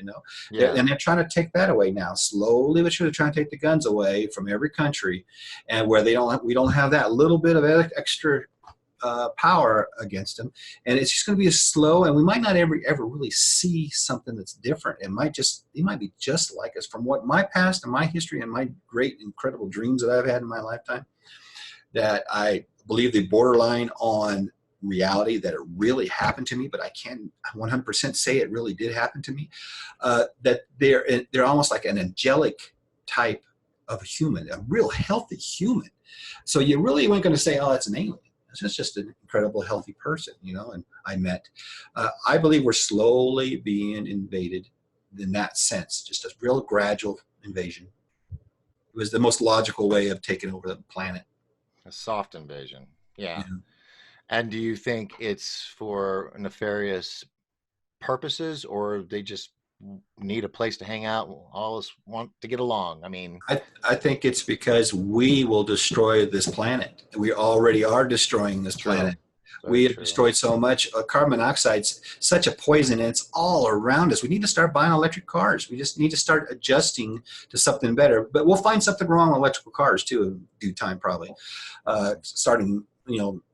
Yeah. And they're trying to take that away now, slowly but surely trying to take the guns away from every country, and where we don't have that little bit of extra power against them, and it's just going to be a slow. And we might not ever really see something that's different. They might be just like us from what my past and my history and my great incredible dreams that I've had in my lifetime, that I believe they borderline on reality, that it really happened to me, but I can't 100% say it really did happen to me. That they're almost like an angelic type of human, a real healthy human. So you really weren't going to say, oh, that's an alien. It's just an incredible healthy person, and I met. I believe we're slowly being invaded in that sense, just a real gradual invasion. It was the most logical way of taking over the planet. A soft invasion. Yeah. Yeah. And do you think it's for nefarious purposes, or they just need a place to hang out, all us want to get along? I mean, I think it's because we will destroy this planet. We already are destroying this planet. We have destroyed so much. Carbon monoxide's such a poison, and it's all around us. We need to start buying electric cars. We just need to start adjusting to something better. But we'll find something wrong with electrical cars too in due time, probably. Starting,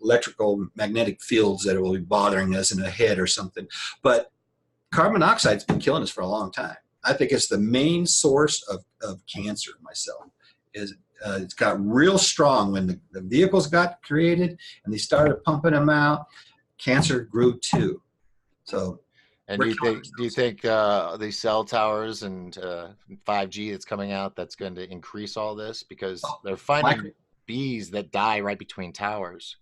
electrical magnetic fields that will be bothering us in the head or something. But carbon monoxide's been killing us for a long time. I think it's the main source of cancer myself. It's got real strong when the vehicles got created and they started pumping them out. Cancer grew too. So, and do you think these cell towers and 5G that's coming out, that's going to increase all this, because they're finding bees that die right between towers?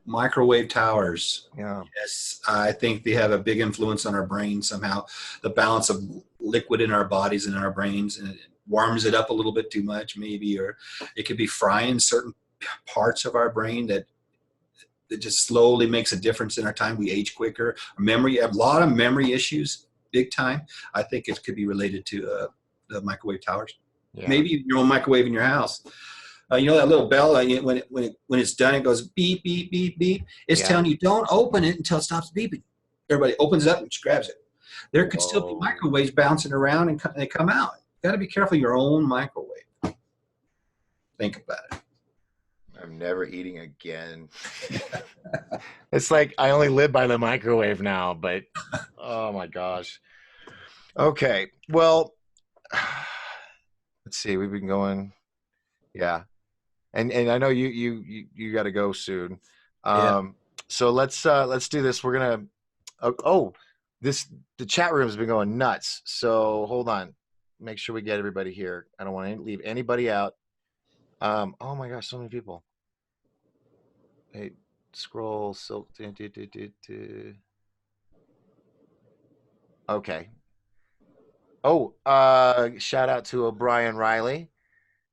Microwave towers. Yeah. Yes, I think they have a big influence on our brain somehow. The balance of liquid in our bodies and in our brains, and it warms it up a little bit too much, maybe, or it could be frying certain parts of our brain that just slowly makes a difference in our time. We age quicker. Memory, a lot of memory issues, big time. I think it could be related to the microwave towers. Yeah. Maybe your own microwave in your house. You know that little bell, when it's done, it goes beep, beep, beep, beep. It's Yeah. telling you don't open it until it stops beeping. Everybody opens it up and just grabs it. There could still be Whoa. microwaves bouncing around and they come out. You got to be careful of your own microwave. Think about it. I'm never eating again. It's like I only live by the microwave now, but oh my gosh. Okay. Well, let's see. We've been going. Yeah. And I know you got to go soon. Yeah. Um, so let's do this. We're gonna. Oh, this the chat room has been going nuts. So hold on. Make sure we get everybody here. I don't want to leave anybody out. Oh my gosh, so many people. Hey, scroll silk. Okay. Oh, shout out to O'Brien Riley.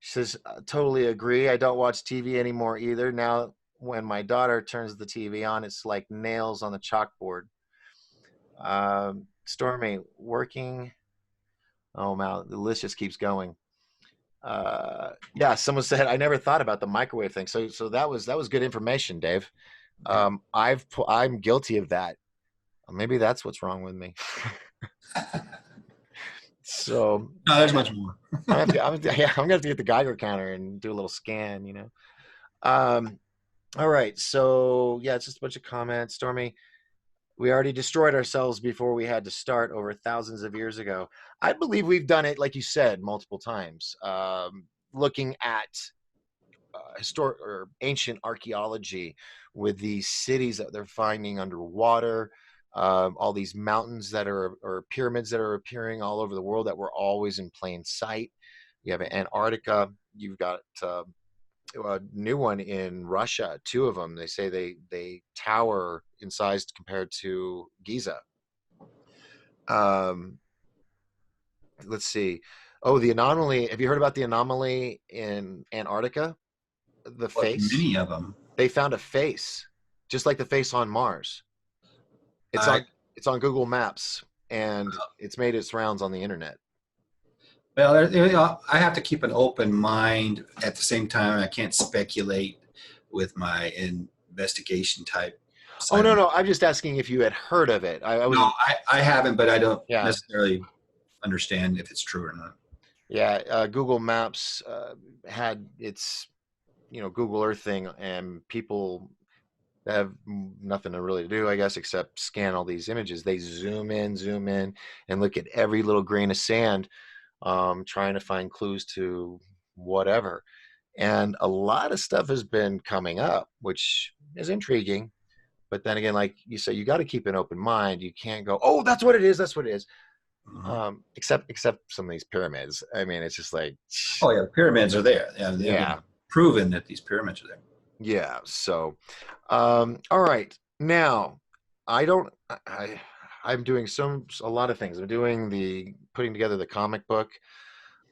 She says, totally agree. I don't watch TV anymore either. Now, when my daughter turns the TV on, it's like nails on the chalkboard. Stormy, working. Oh, man, the list just keeps going. Yeah, someone said I never thought about the microwave thing. So that was good information, Dave. I'm guilty of that. Maybe that's what's wrong with me. So No, there's much more. yeah, I'm gonna have to get the Geiger counter and do a little scan. Um, all right. So yeah, it's just a bunch of comments. Stormy, we already destroyed ourselves before we had to start over thousands of years ago. I believe we've done it, like you said, multiple times. Looking at historic or ancient archaeology with these cities that they're finding underwater, all these mountains that are or pyramids that are appearing all over the world that were always in plain sight. You have Antarctica. You've got a new one in Russia. Two of them. They say they tower in size compared to Giza. Um, let's see. Oh, the anomaly. Have you heard about the anomaly in Antarctica? The Well, face. many of them. They found a face, just like the face on Mars. It's I on it's on Google Maps, and it's made its rounds on the internet. Well, I have to keep an open mind. At the same time, I can't speculate with my investigation type Oh side no, of it. no, I'm just asking if you had heard of it. I No, wasn't. I haven't, but I don't Yeah, necessarily understand if it's true or not. yeah. Google Maps had its Google Earth thing, and people have nothing to really do, I guess, except scan all these images. They zoom in, and look at every little grain of sand, trying to find clues to whatever. And a lot of stuff has been coming up, which is intriguing. But then again, like you say, you got to keep an open mind. You can't go, "Oh, that's what it is. That's what it is." Mhm. Except some of these pyramids. I mean, it's just like, Oh yeah, pyramids are there. Yeah, they've been yeah, proven that these pyramids are there. yeah. So, all right. Now, I don't. I'm doing a lot of things. I'm doing the putting together the comic book.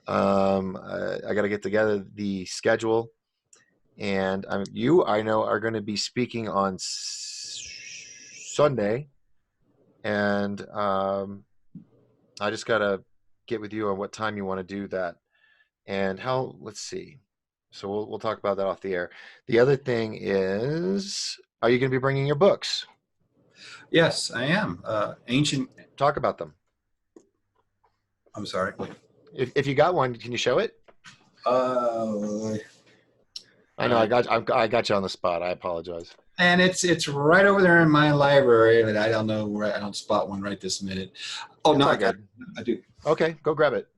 I got to get together the schedule, and you I know are going to be speaking on Sunday, and I just got to get with you on what time you want to do that and how. Let's see. So we'll talk about that off the air. The other thing is, are you going to be bringing your books? Yes, I am. Ancient. Talk about them. I'm sorry. If you got one, can you show it? Uh, I know I got you on the spot. I apologize. and it's right over there in my library, but I don't know where I don't spot one right this minute. Oh It's no, all I got good. it. I do. Okay, go grab it.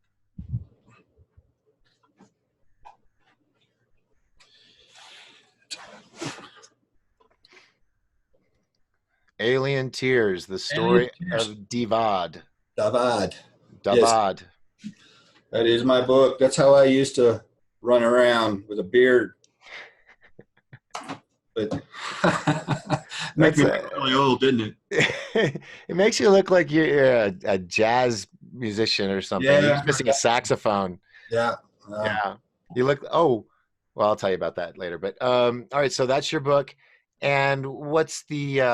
Alien Tears: The And Story here's of Divad. Davad. Yes, Davad. that is my book. That's how I used to run around with a beard. But make That's me look really old, didn't it? it makes you look like you're a jazz musician or something. You're Yeah, just missing a saxophone. yeah. Yeah. You look well, I'll tell you about that later. But all right, so that's your book. And what's the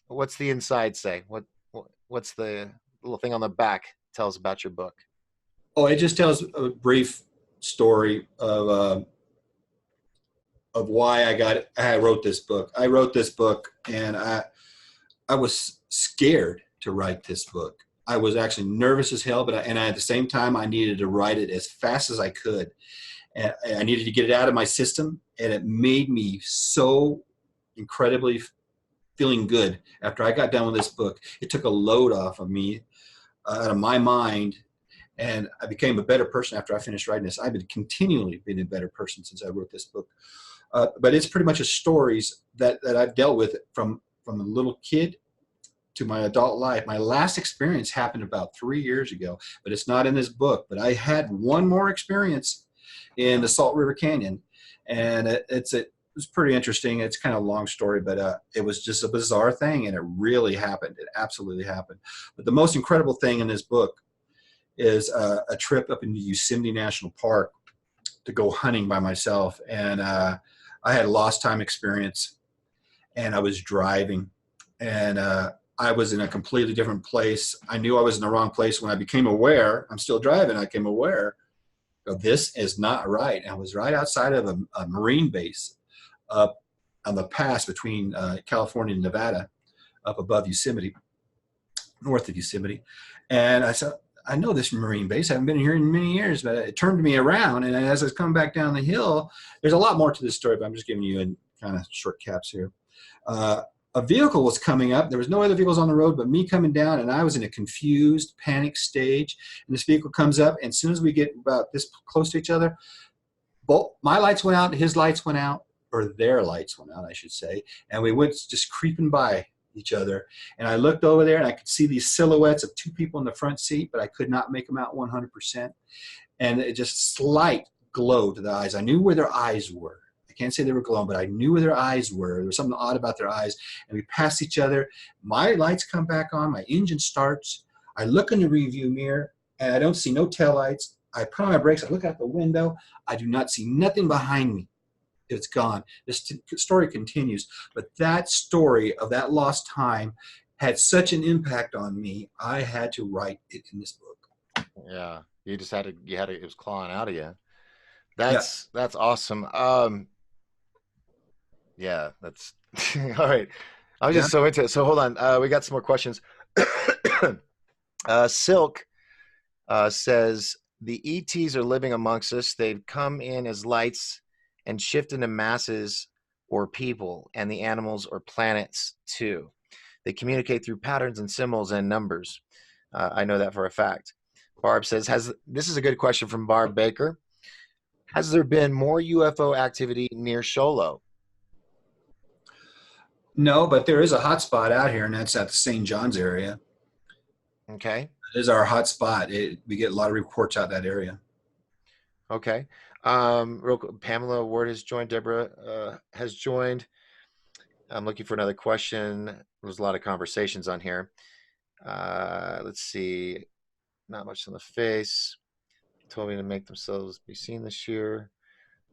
inside say? What's the little thing on the back tells about your book? Oh, it just tells a brief story of of why I wrote this book. I wrote this book, and I was scared to write this book. I was actually nervous as hell, but at the same time, I needed to write it as fast as I could. And I needed to get it out of my system, and it made me so incredibly feeling good after I got done with this book. It took a load off of me, out of my mind, and I became a better person after I finished writing this. I've been continually been a better person since I wrote this book. But it's pretty much a stories that I've dealt with from a little kid to my adult life. My last experience happened about 3 years ago, but it's not in this book. But I had one more experience in the Salt River Canyon, and it was pretty interesting. It's kind of a long story, but it was just a bizarre thing, and it really happened. It absolutely happened. But the most incredible thing in this book is a trip up into Yosemite National Park to go hunting by myself, and I had a lost time experience, and I was driving, and I was in a completely different place. I knew I was in the wrong place. When I became aware, I'm still driving, I became aware, this is not right. And I was right outside of a Marine base up on the pass between California and Nevada, up above Yosemite, north of Yosemite. And I said, I know this Marine base. I haven't been here in many years, but it turned me around. And as I was coming back down the hill, there's a lot more to this story, but I'm just giving you in kind of short caps here. A vehicle was coming up. There was no other vehicles on the road but me coming down, and I was in a confused, panic stage. And this vehicle comes up, and as soon as we get about this close to each other, both my lights went out, his lights went out, or their lights went out, I should say, and we went just creeping by each other. And I looked over there, and I could see these silhouettes of two people in the front seat, but I could not make them out 100%. And it just slight glow to the eyes. I knew where their eyes were. Can't say they were glowing, but I knew where their eyes were. There was something odd about their eyes. And we passed each other. My lights come back on. My engine starts. I look in the review mirror, and I don't see no taillights. I put on my brakes. I look out the window. I do not see nothing behind me. It's gone. This story continues. But that story of that lost time had such an impact on me, I had to write it in this book. Yeah. You just had to, it was clawing out of you. Yeah. That's awesome. Yeah, that's all right. I was just so into it. So hold on. We got some more questions. Silk says the ETs are living amongst us. They've come in as lights and shift into masses or people, and the animals or planets too. They communicate through patterns and symbols and numbers. I know that for a fact. Barb says, this is a good question from Barb Baker. Has there been more UFO activity near Sholo? No, but there is a hot spot out here, and that's at the St. John's area. Okay. It is our hot spot. We get a lot of reports out that area. Okay. Real quick, Pamela Ward has joined. Deborah has joined. I'm looking for another question. There's a lot of conversations on here. Let's see. Not much on the face. Told me to make themselves be seen this year.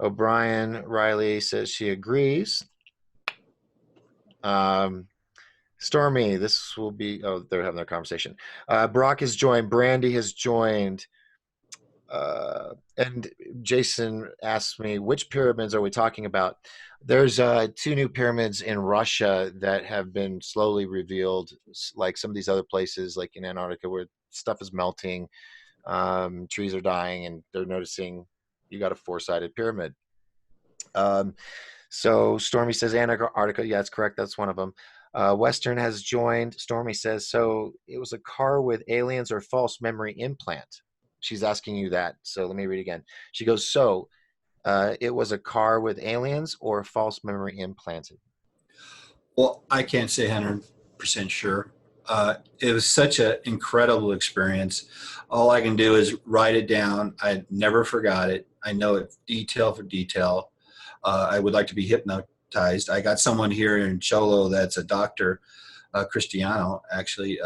O'Brien Riley says she agrees. Stormy, this will be, they're having their conversation. Brock has joined. Brandy has joined. And Jason asked me, which pyramids are we talking about? There's 2 new pyramids in Russia that have been slowly revealed, like some of these other places, like in Antarctica, where stuff is melting, trees are dying, and they're noticing you got a 4-sided pyramid. So Stormy says Antarctica. Yeah, that's correct. That's one of them. Western has joined. Stormy says, so it was a car with aliens or false memory implant. She's asking you that. So let me read again. She goes, so it was a car with aliens or false memory implanted? Well, I can't say 100% sure. It was such an incredible experience. All I can do is write it down. I never forgot it. I know it detail for detail. I would like to be hypnotized. I got someone here in Cholo that's a doctor, Cristiano, actually.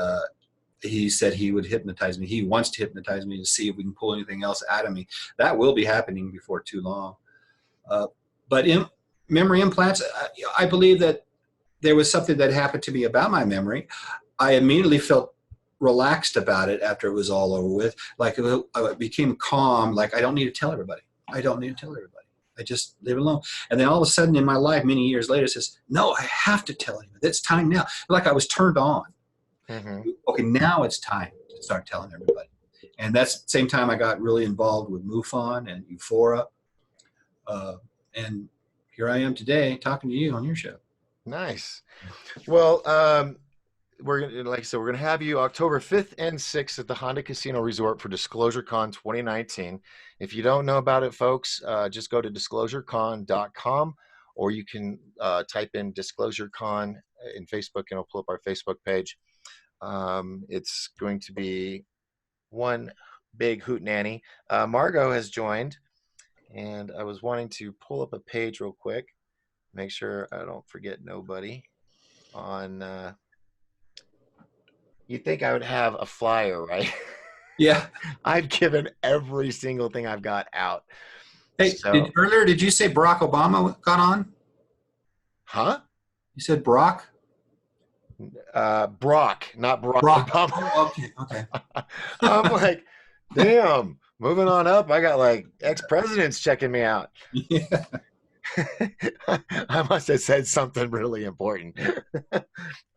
He said he would hypnotize me. He wants to hypnotize me to see if we can pull anything else out of me. That will be happening before too long. But in memory implants, I believe that there was something that happened to me about my memory. I immediately felt relaxed about it after it was all over with. Like I became calm. Like I don't need to tell everybody. I don't need to tell everybody. I just leave it alone. And then all of a sudden in my life, many years later, it says, no, I have to tell you. It's time now. Like I was turned on. Mm-hmm. Okay, now it's time to start telling everybody. And that's the same time I got really involved with MUFON and Euphoria. And here I am today talking to you on your show. Nice. Well, we're gonna, like I said, we're gonna have you October 5th and 6th at the Honda Casino Resort for Disclosure Con 2019. If you don't know about it, folks, just go to disclosurecon.com, or you can type in Disclosure Con in Facebook, and it'll pull up our Facebook page. It's going to be one big hootenanny. Margot has joined, and I was wanting to pull up a page real quick, make sure I don't forget nobody on. You'd think I would have a flyer, right? Yeah. I've given every single thing I've got out. Hey, So, earlier, did you say Barack Obama got on? huh? You said Barack? Brock, not Barack Brock. Obama. Oh, okay, okay. I'm like, damn. Moving on up, I got like ex-presidents checking me out. Yeah. I must have said something really important.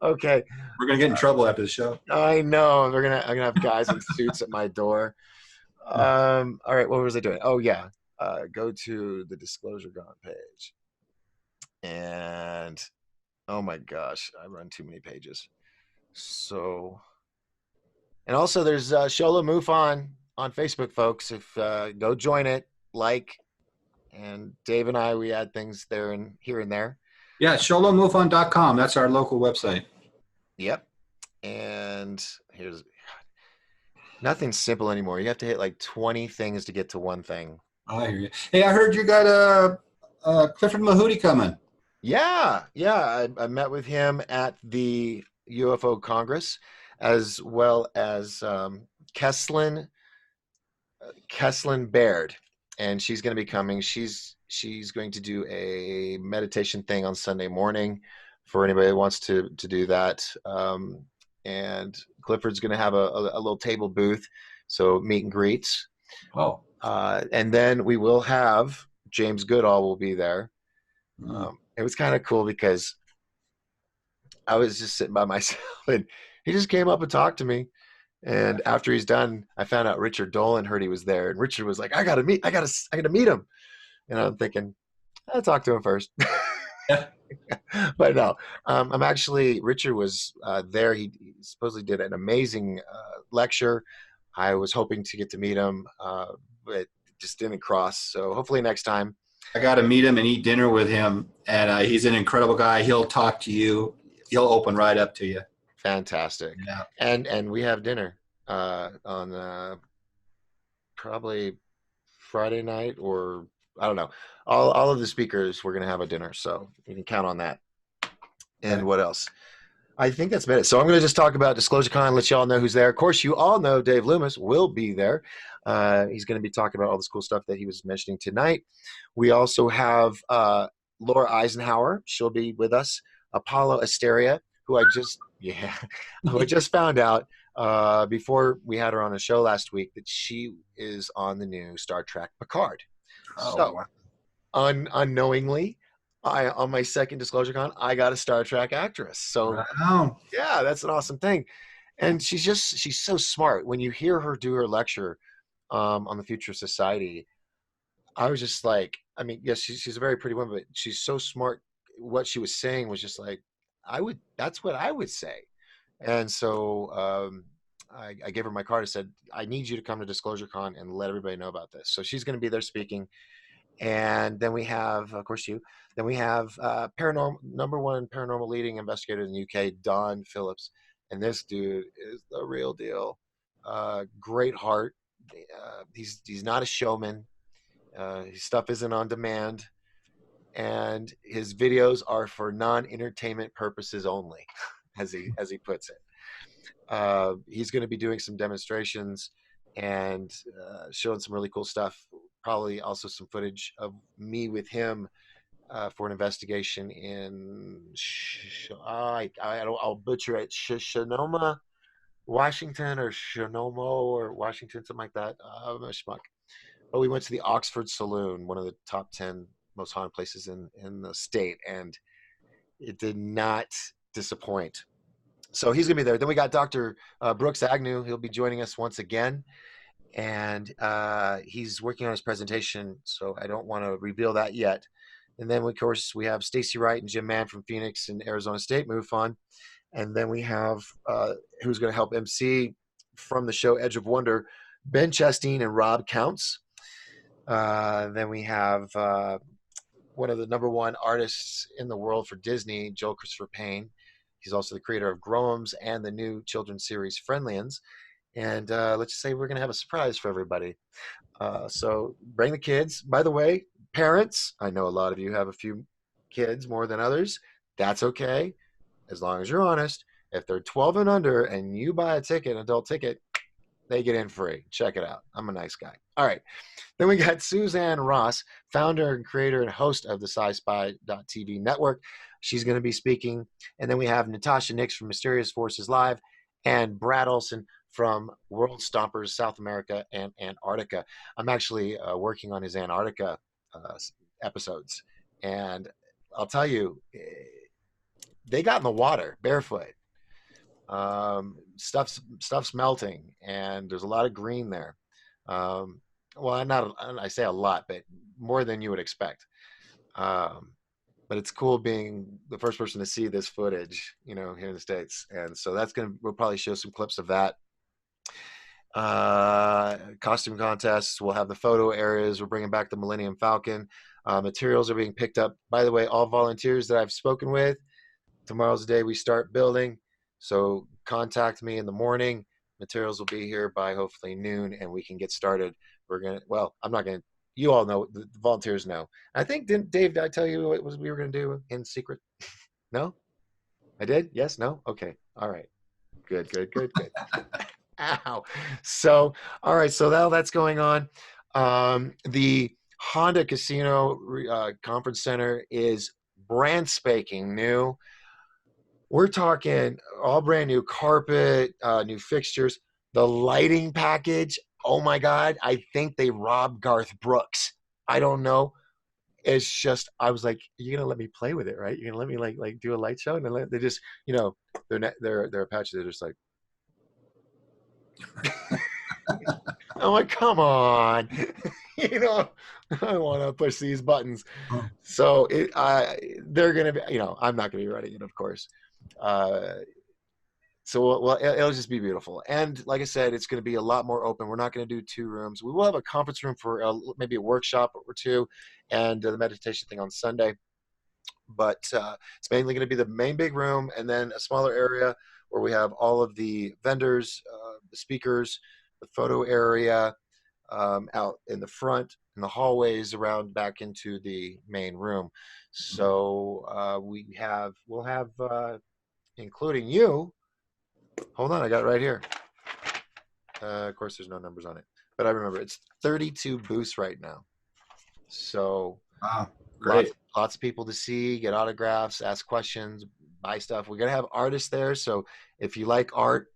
Okay, We're going to get in trouble after the show. I know. I'm gonna have guys in suits at my door. All right, what was I doing? Oh yeah, go to the Disclosure Gone page, and oh my gosh, I run too many pages. So, and also there's Shola MUFON on Facebook, folks. If go join it, like, and Dave and I, we add things there and here and there. Yeah, sholomufon.com. That's our local website. Yep. And here's nothing simple anymore. You have to hit like 20 things to get to one thing. I hear you. Hey, I heard you got Clifford Mahooty coming. Yeah, yeah. I met with him at the UFO Congress, as well as Kesslin Baird, and she's going to be coming. She's going to do a meditation thing on Sunday morning for anybody that wants to do that. And Clifford's going to have a little table booth, so meet and greets. Oh. And then we will have James Goodall will be there. Mm. It was kind of cool because I was just sitting by myself, and he just came up and talked to me. And after he's done, I found out Richard Dolan heard he was there, and Richard was like, I gotta meet him. And I'm thinking, I'll talk to him first. Yeah. But no, I'm actually, Richard was there. He supposedly did an amazing lecture. I was hoping to get to meet him, but just didn't cross. So hopefully next time. I got to meet him and eat dinner with him, and he's an incredible guy. He'll talk to you. He'll open right up to you. Fantastic. Yeah. And we have dinner on probably Friday night, or I don't know. All of the speakers, we're going to have a dinner, so you can count on that. And what else? I think that's about it. So I'm going to just talk about Disclosure Con, let you all know who's there. Of course, you all know Dave Loomis will be there. He's going to be talking about all this cool stuff that he was mentioning tonight. We also have Laura Eisenhower. She'll be with us. Apollo Asteria, who I just found out before we had her on the show last week that she is on the new Star Trek Picard. Oh, So wow. unknowingly, on my second Disclosure Con, I got a Star Trek actress. So Wow. yeah, that's an awesome thing. And she's so smart. When you hear her do her lecture on the future of society, I was just like, I mean, yes, she's a very pretty woman, but she's so smart. What she was saying was just like, that's what I would say. And so I gave her my card. I said, I need you to come to Disclosure Con and let everybody know about this. So she's going to be there speaking. And then we have, of course, then we have paranormal #1 paranormal leading investigator in the UK, Don Phillips. And this dude is the real deal. Great heart. He's not a showman. His stuff isn't on demand, and his videos are for non-entertainment purposes only, as he puts it. He's going to be doing some demonstrations and showing some really cool stuff. Probably also some footage of me with him for an investigation in I'll butcher it, Sonoma, Washington, or Sonoma, or Washington, something like that. I'm a schmuck. Oh, we went to the Oxford Saloon, one of the top 10 most haunted places in the state, and it did not disappoint. So he's going to be there. Then we got Dr. Brooks Agnew. He'll be joining us once again, and he's working on his presentation, so I don't want to reveal that yet. And then, of course, we have Stacy Wright and Jim Mann from Phoenix and Arizona State MUFON. And then we have who's going to help MC from the show Edge of Wonder, Ben Chastain and Rob Counts. Then we have one of the number one artists in the world for Disney, Joel Christopher Payne. He's also the creator of Groams and the new children's series Friendlians. And let's just say we're going to have a surprise for everybody. So bring the kids. By the way, parents, I know a lot of you have a few kids more than others. That's okay, as long as you're honest. If they're 12 and under and you buy a ticket, an adult ticket, they get in free. Check it out. I'm a nice guy. All right. Then we got Suzanne Ross, founder and creator and host of the SciSpy.tv network. She's going to be speaking. And then we have Natasha Nix from Mysterious Forces Live and Brad Olson from World Stompers South America and Antarctica. I'm actually working on his Antarctica episodes. And I'll tell you, they got in the water barefoot. Stuff's melting, and there's a lot of green there. Well, not I say a lot, but more than you would expect. But it's cool being the first person to see this footage, here in the States, and so we'll probably show some clips of that. Costume contests. We'll have the photo areas. We're bringing back the Millennium Falcon. Materials are being picked up. By the way, all volunteers that I've spoken with, tomorrow's the day we start building. So contact me in the morning. Materials will be here by hopefully noon, and we can get started. I'm not gonna. You all know, the volunteers know. I think, didn't Dave? Did I tell you what we were gonna do in secret? No, I did. Yes. No. Okay. All right. Good. Ow. So, all right. So now that's going on. The Honda Casino Conference Center is brand spanking new. We're talking all brand new carpet, new fixtures, the lighting package. Oh my God. I think they robbed Garth Brooks. I don't know. It's just, I was like, you're going to let me play with it, right? You're going to let me like do a light show. And then they just, they're Apache. They're just like, I'm like, come on. I want to push these buttons. So they're going to be, I'm not going to be running it, of course. So it'll just be beautiful. And like I said, it's going to be a lot more open. We're not going to do 2 rooms. We will have a conference room for maybe a workshop or 2, and the meditation thing on Sunday. But it's mainly going to be the main big room, and then a smaller area where we have all of the vendors, the speakers, the photo area out in the front, in the hallways around back into the main room. So we'll have including you. Hold on, I got it right here. Of course, there's no numbers on it, but I remember it's 32 booths right now. So great. Lots of people to see, get autographs, ask questions, buy stuff. We're gonna have artists there, so if you like art,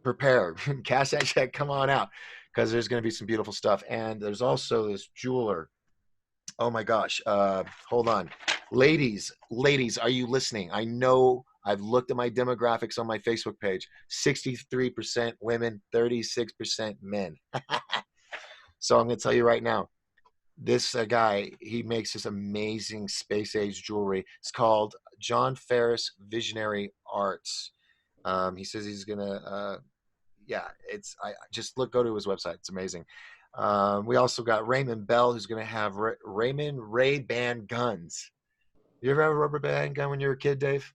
prepare, cash that check, come on out, because there's gonna be some beautiful stuff. And there's also this jeweler. Oh my gosh, hold on, ladies, are you listening? I know I've looked at my demographics on my Facebook page. 63% women, 36% men. So I'm going to tell you right now, this guy, he makes this amazing space age jewelry. It's called John Ferris Visionary Arts. He says he's going to, I just go to his website. It's amazing. We also got Raymond Bell, who's going to have Raymond Ray Ban guns. You ever have a rubber band gun when you were a kid, Dave?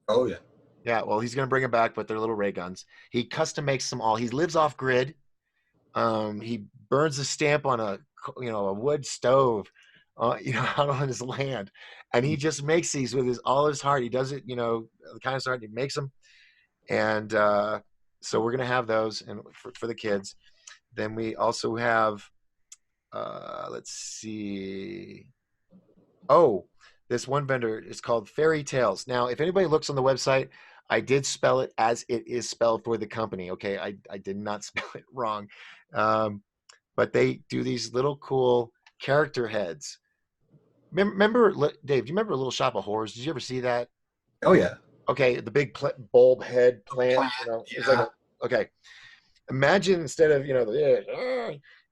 Oh yeah. Yeah, well, he's going to bring them back, but they're little ray guns. He custom makes them all. He lives off grid. He burns a stamp on a wood stove, out on his land, and he just makes these with all his heart. He does it, the kind of heart. He makes them, and so we're going to have those and for the kids. Then we also have, let's see. Oh, this one vendor is called Fairy Tales. Now, if anybody looks on the website, I did spell it as it is spelled for the company. Okay, I did not spell it wrong. but they do these little cool character heads. Remember, Dave? Do you remember Little Shop of Horrors? Did you ever see that? Oh yeah. Okay, the big bulb head The plant. plant. It's like Yeah. a okay. Imagine instead of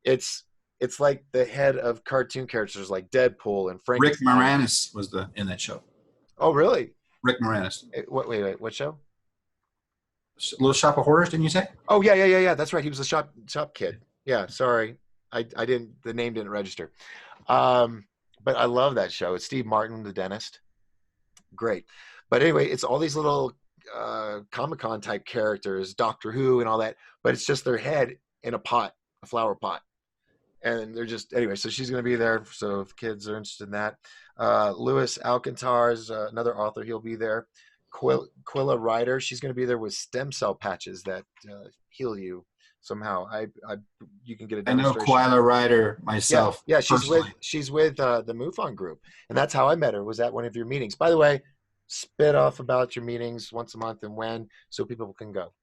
it's it's like the head of cartoon characters like Deadpool and Rick Frankenstein. Moranis was the in that show. Oh, really? Rick Moranis. Wait, what show? Little Shop of Horrors, didn't you say? Oh, yeah. That's right. He was a shop kid. Yeah, sorry, I didn't. The name didn't register. Um, but I love that show. It's Steve Martin, the dentist. Great. But anyway, it's all these little Comic-Con type characters, Doctor Who and all that. But it's just their head in a pot, a flower pot. And they're just anyway. So she's going to be there. So if kids are interested in that, Louis Alcantar is another author. He'll be there. Quilla Ryder, she's going to be there with stem cell patches that heal you somehow. You can get a I know demonstration. Quila Ryder Yeah, myself. yeah. Personally. She's with the MUFON group, and that's how I met her. Was at one of your meetings. By the way, spit off about your meetings once a month and when, so people can go.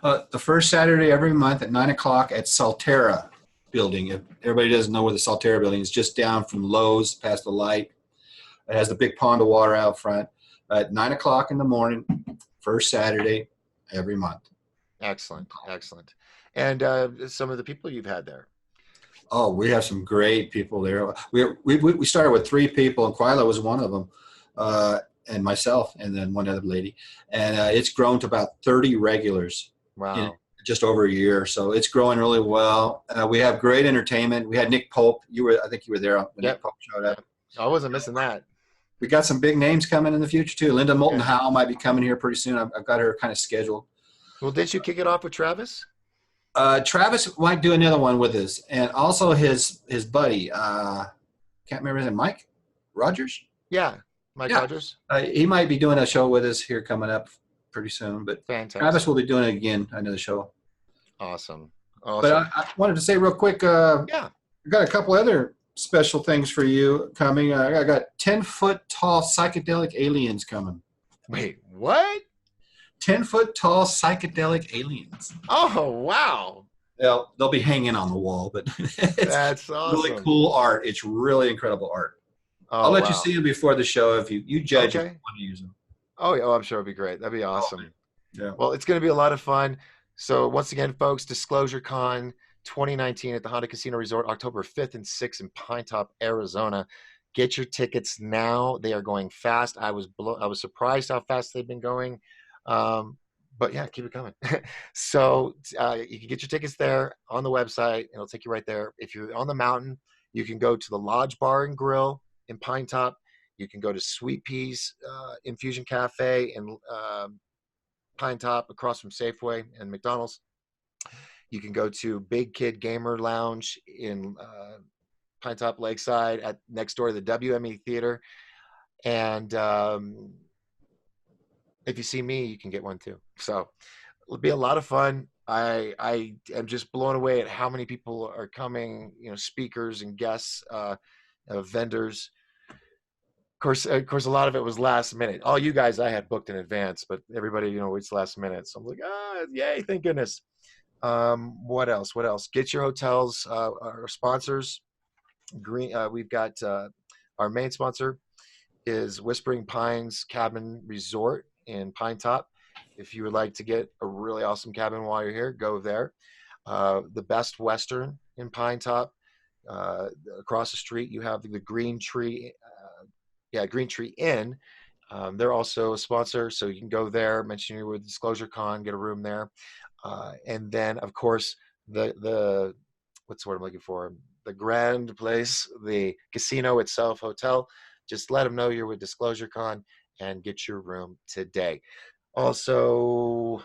The first Saturday every month at 9 o'clock at Salterra Building. If everybody doesn't know where the Salterra Building is, just down from Lowe's past the light. It has the big pond of water out front. At 9 o'clock in the morning, first Saturday every month. Excellent. And some of the people you've had there. Oh, we have some great people there. We started with 3 people, and Quila was one of them, and myself, and then one other lady. And it's grown to about 30 regulars in Wow. just over a year. So it's growing really well. We have great entertainment. We had Nick Pope. I think you were there when Yep. Nick Pope showed up. Yep. I wasn't missing that. We got some big names coming in the future too. Linda Moulton Good. Howe might be coming here pretty soon. I've got her kind of scheduled. Well, didn't you kick it off with Travis? Travis might do another one with us, and also his buddy. Can't remember his name. Mike Rogers. Yeah, Mike Yeah. Rogers. He might be doing a show with us here coming up pretty soon. But Fantastic. Travis will be doing it again. Another show. Awesome. But I wanted to say real quick. Yeah. I got a couple other special things for you coming. I got 10-foot tall psychedelic aliens coming. Wait, what? 10-foot tall psychedelic aliens. Oh, wow. They'll be hanging on the wall, but it's That's awesome. really cool art. It's really incredible art. Oh, I'll let you wow. see them before the show if you judge if Okay. you want to use them. Oh, yeah. Oh, I'm sure it'd be great. That'd be awesome. Yeah. Well, it's going to be a lot of fun. So once again, folks, Disclosure Con 2019 at the Honda Casino Resort, October 5th and 6th in Pine Top, Arizona. Get your tickets now. They are going fast. I was surprised how fast they've been going. But yeah, keep it coming. So you can get your tickets there on the website. It'll take you right there. If you're on the mountain, you can go to the Lodge Bar and Grill in Pine Top. You can go to Sweet Peas Infusion Cafe in Pine Top across from Safeway and McDonald's. You can go to Big Kid Gamer Lounge in Pine Top Lakeside next door to the WME Theater. And if you see me, you can get one too. So it'll be a lot of fun. I am just blown away at how many people are coming, speakers and guests, vendors. Of course, a lot of it was last minute. All you guys I had booked in advance, but everybody, it's last minute. So I'm like, yay, thank goodness. What else? Get your hotels. Our sponsors. We've got our main sponsor is Whispering Pines Cabin Resort in Pine Top. If you would like to get a really awesome cabin while you're here, go there. The Best Western in Pine Top. Across the street, you have the Green Tree. Green Tree Inn. They're also a sponsor, so you can go there. Mention you with Disclosure Con, get a room there, and then of course the what's the word I'm looking for? The Grand Place, the casino itself, hotel. Just let them know you're with Disclosure Con and get your room today. Also,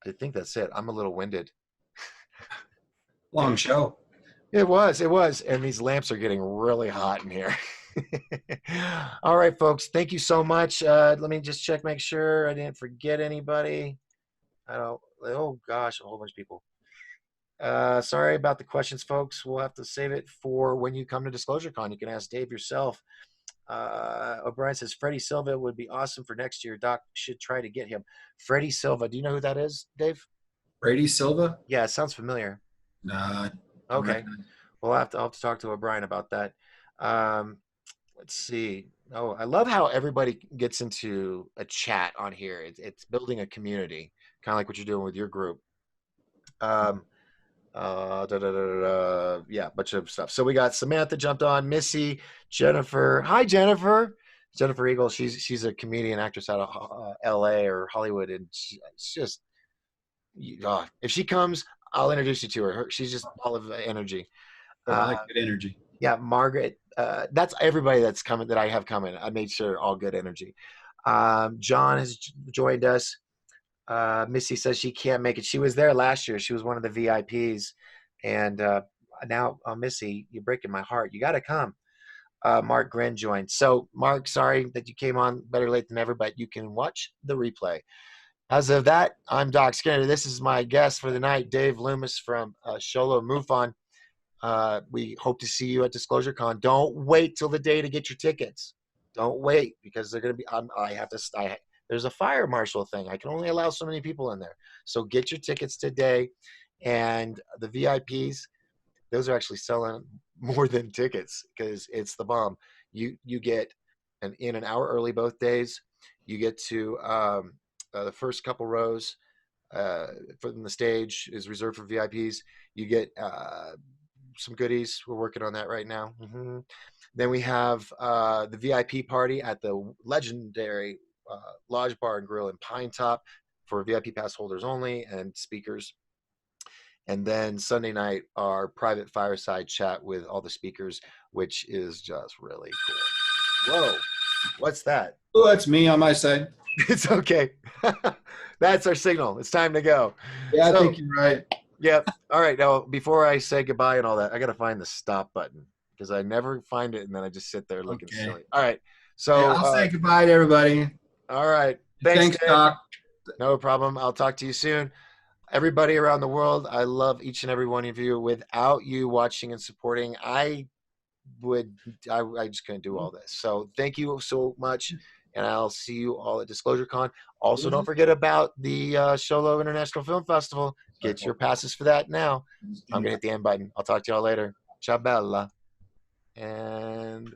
I think that's it. I'm a little winded. Long show. It was, and these lamps are getting really hot in here. All right, folks. Thank you so much. Let me just make sure I didn't forget anybody. Oh gosh, a whole bunch of people. Sorry about the questions, folks. We'll have to save it for when you come to Disclosure Con. You can ask Dave yourself. O'Brien says Freddie Silva would be awesome for next year. Doc should try to get him. Freddie Silva. Do you know who that is, Dave? Brady Silva? Yeah, it sounds familiar. Nah, don't Okay. recognize. I'll have to talk to O'Brien about that. Um, let's see. Oh, I love how everybody gets into a chat on here. It's building a community, kind of like what you're doing with your group. Um, yeah, a bunch of stuff. So we got Samantha jumped on, Missy, Jennifer. Hi, Jennifer. Jennifer Eagle. She's a comedian actress out of L.A. or Hollywood, and it's just if she comes, I'll introduce you to her. She's just all of energy. Good. I Uh, like good energy. yeah, Margaret. That's everybody that's coming that I have coming. I made sure all good energy. John has joined us. Missy says she can't make it. She was there last year. She was one of the VIPs, and now Missy, you're breaking my heart. You got to come. Mark Gren joined. So, Mark, sorry that you came on. Better late than never, but you can watch the replay. As of that, I'm Doc Skinner. This is my guest for the night, Dave Loomis from Sholo MUFON. We hope to see you at Disclosure Con. Don't wait till the day to get your tickets. Don't wait because they're going to be. I have to. There's a fire marshal thing. I can only allow so many people in there. So get your tickets today. And the VIPs, those are actually selling more than tickets because it's the bomb. You get in an hour early both days. You get to the first couple rows from the stage is reserved for VIPs. You get some goodies. We're working on that right now. Then we have the VIP party at the legendary Lodge Bar and Grill in Pine Top for VIP pass holders only and speakers. And then Sunday night, our private fireside chat with all the speakers, which is just really cool. Whoa, what's that? Oh, that's me on my side. It's okay. That's our signal. It's time to go. Yeah, I So, think you're right. yep. All right. Now, before I say goodbye and all that, I got to find the stop button because I never find it and then I just sit there looking Okay. silly. All right. Hey, So, I'll say goodbye to everybody. all right. Thanks, Thanks, Dave. Doc. No problem. I'll talk to you soon. Everybody around the world, I love each and every one of you. Without you watching and supporting, would, I just couldn't do all this. So thank you so much. And I'll see you all at Disclosure Con. Also, don't forget about the Sholo International Film Festival. Get your passes for that now. I'm going to hit the end button. I'll talk to y'all later. Ciao, bella. And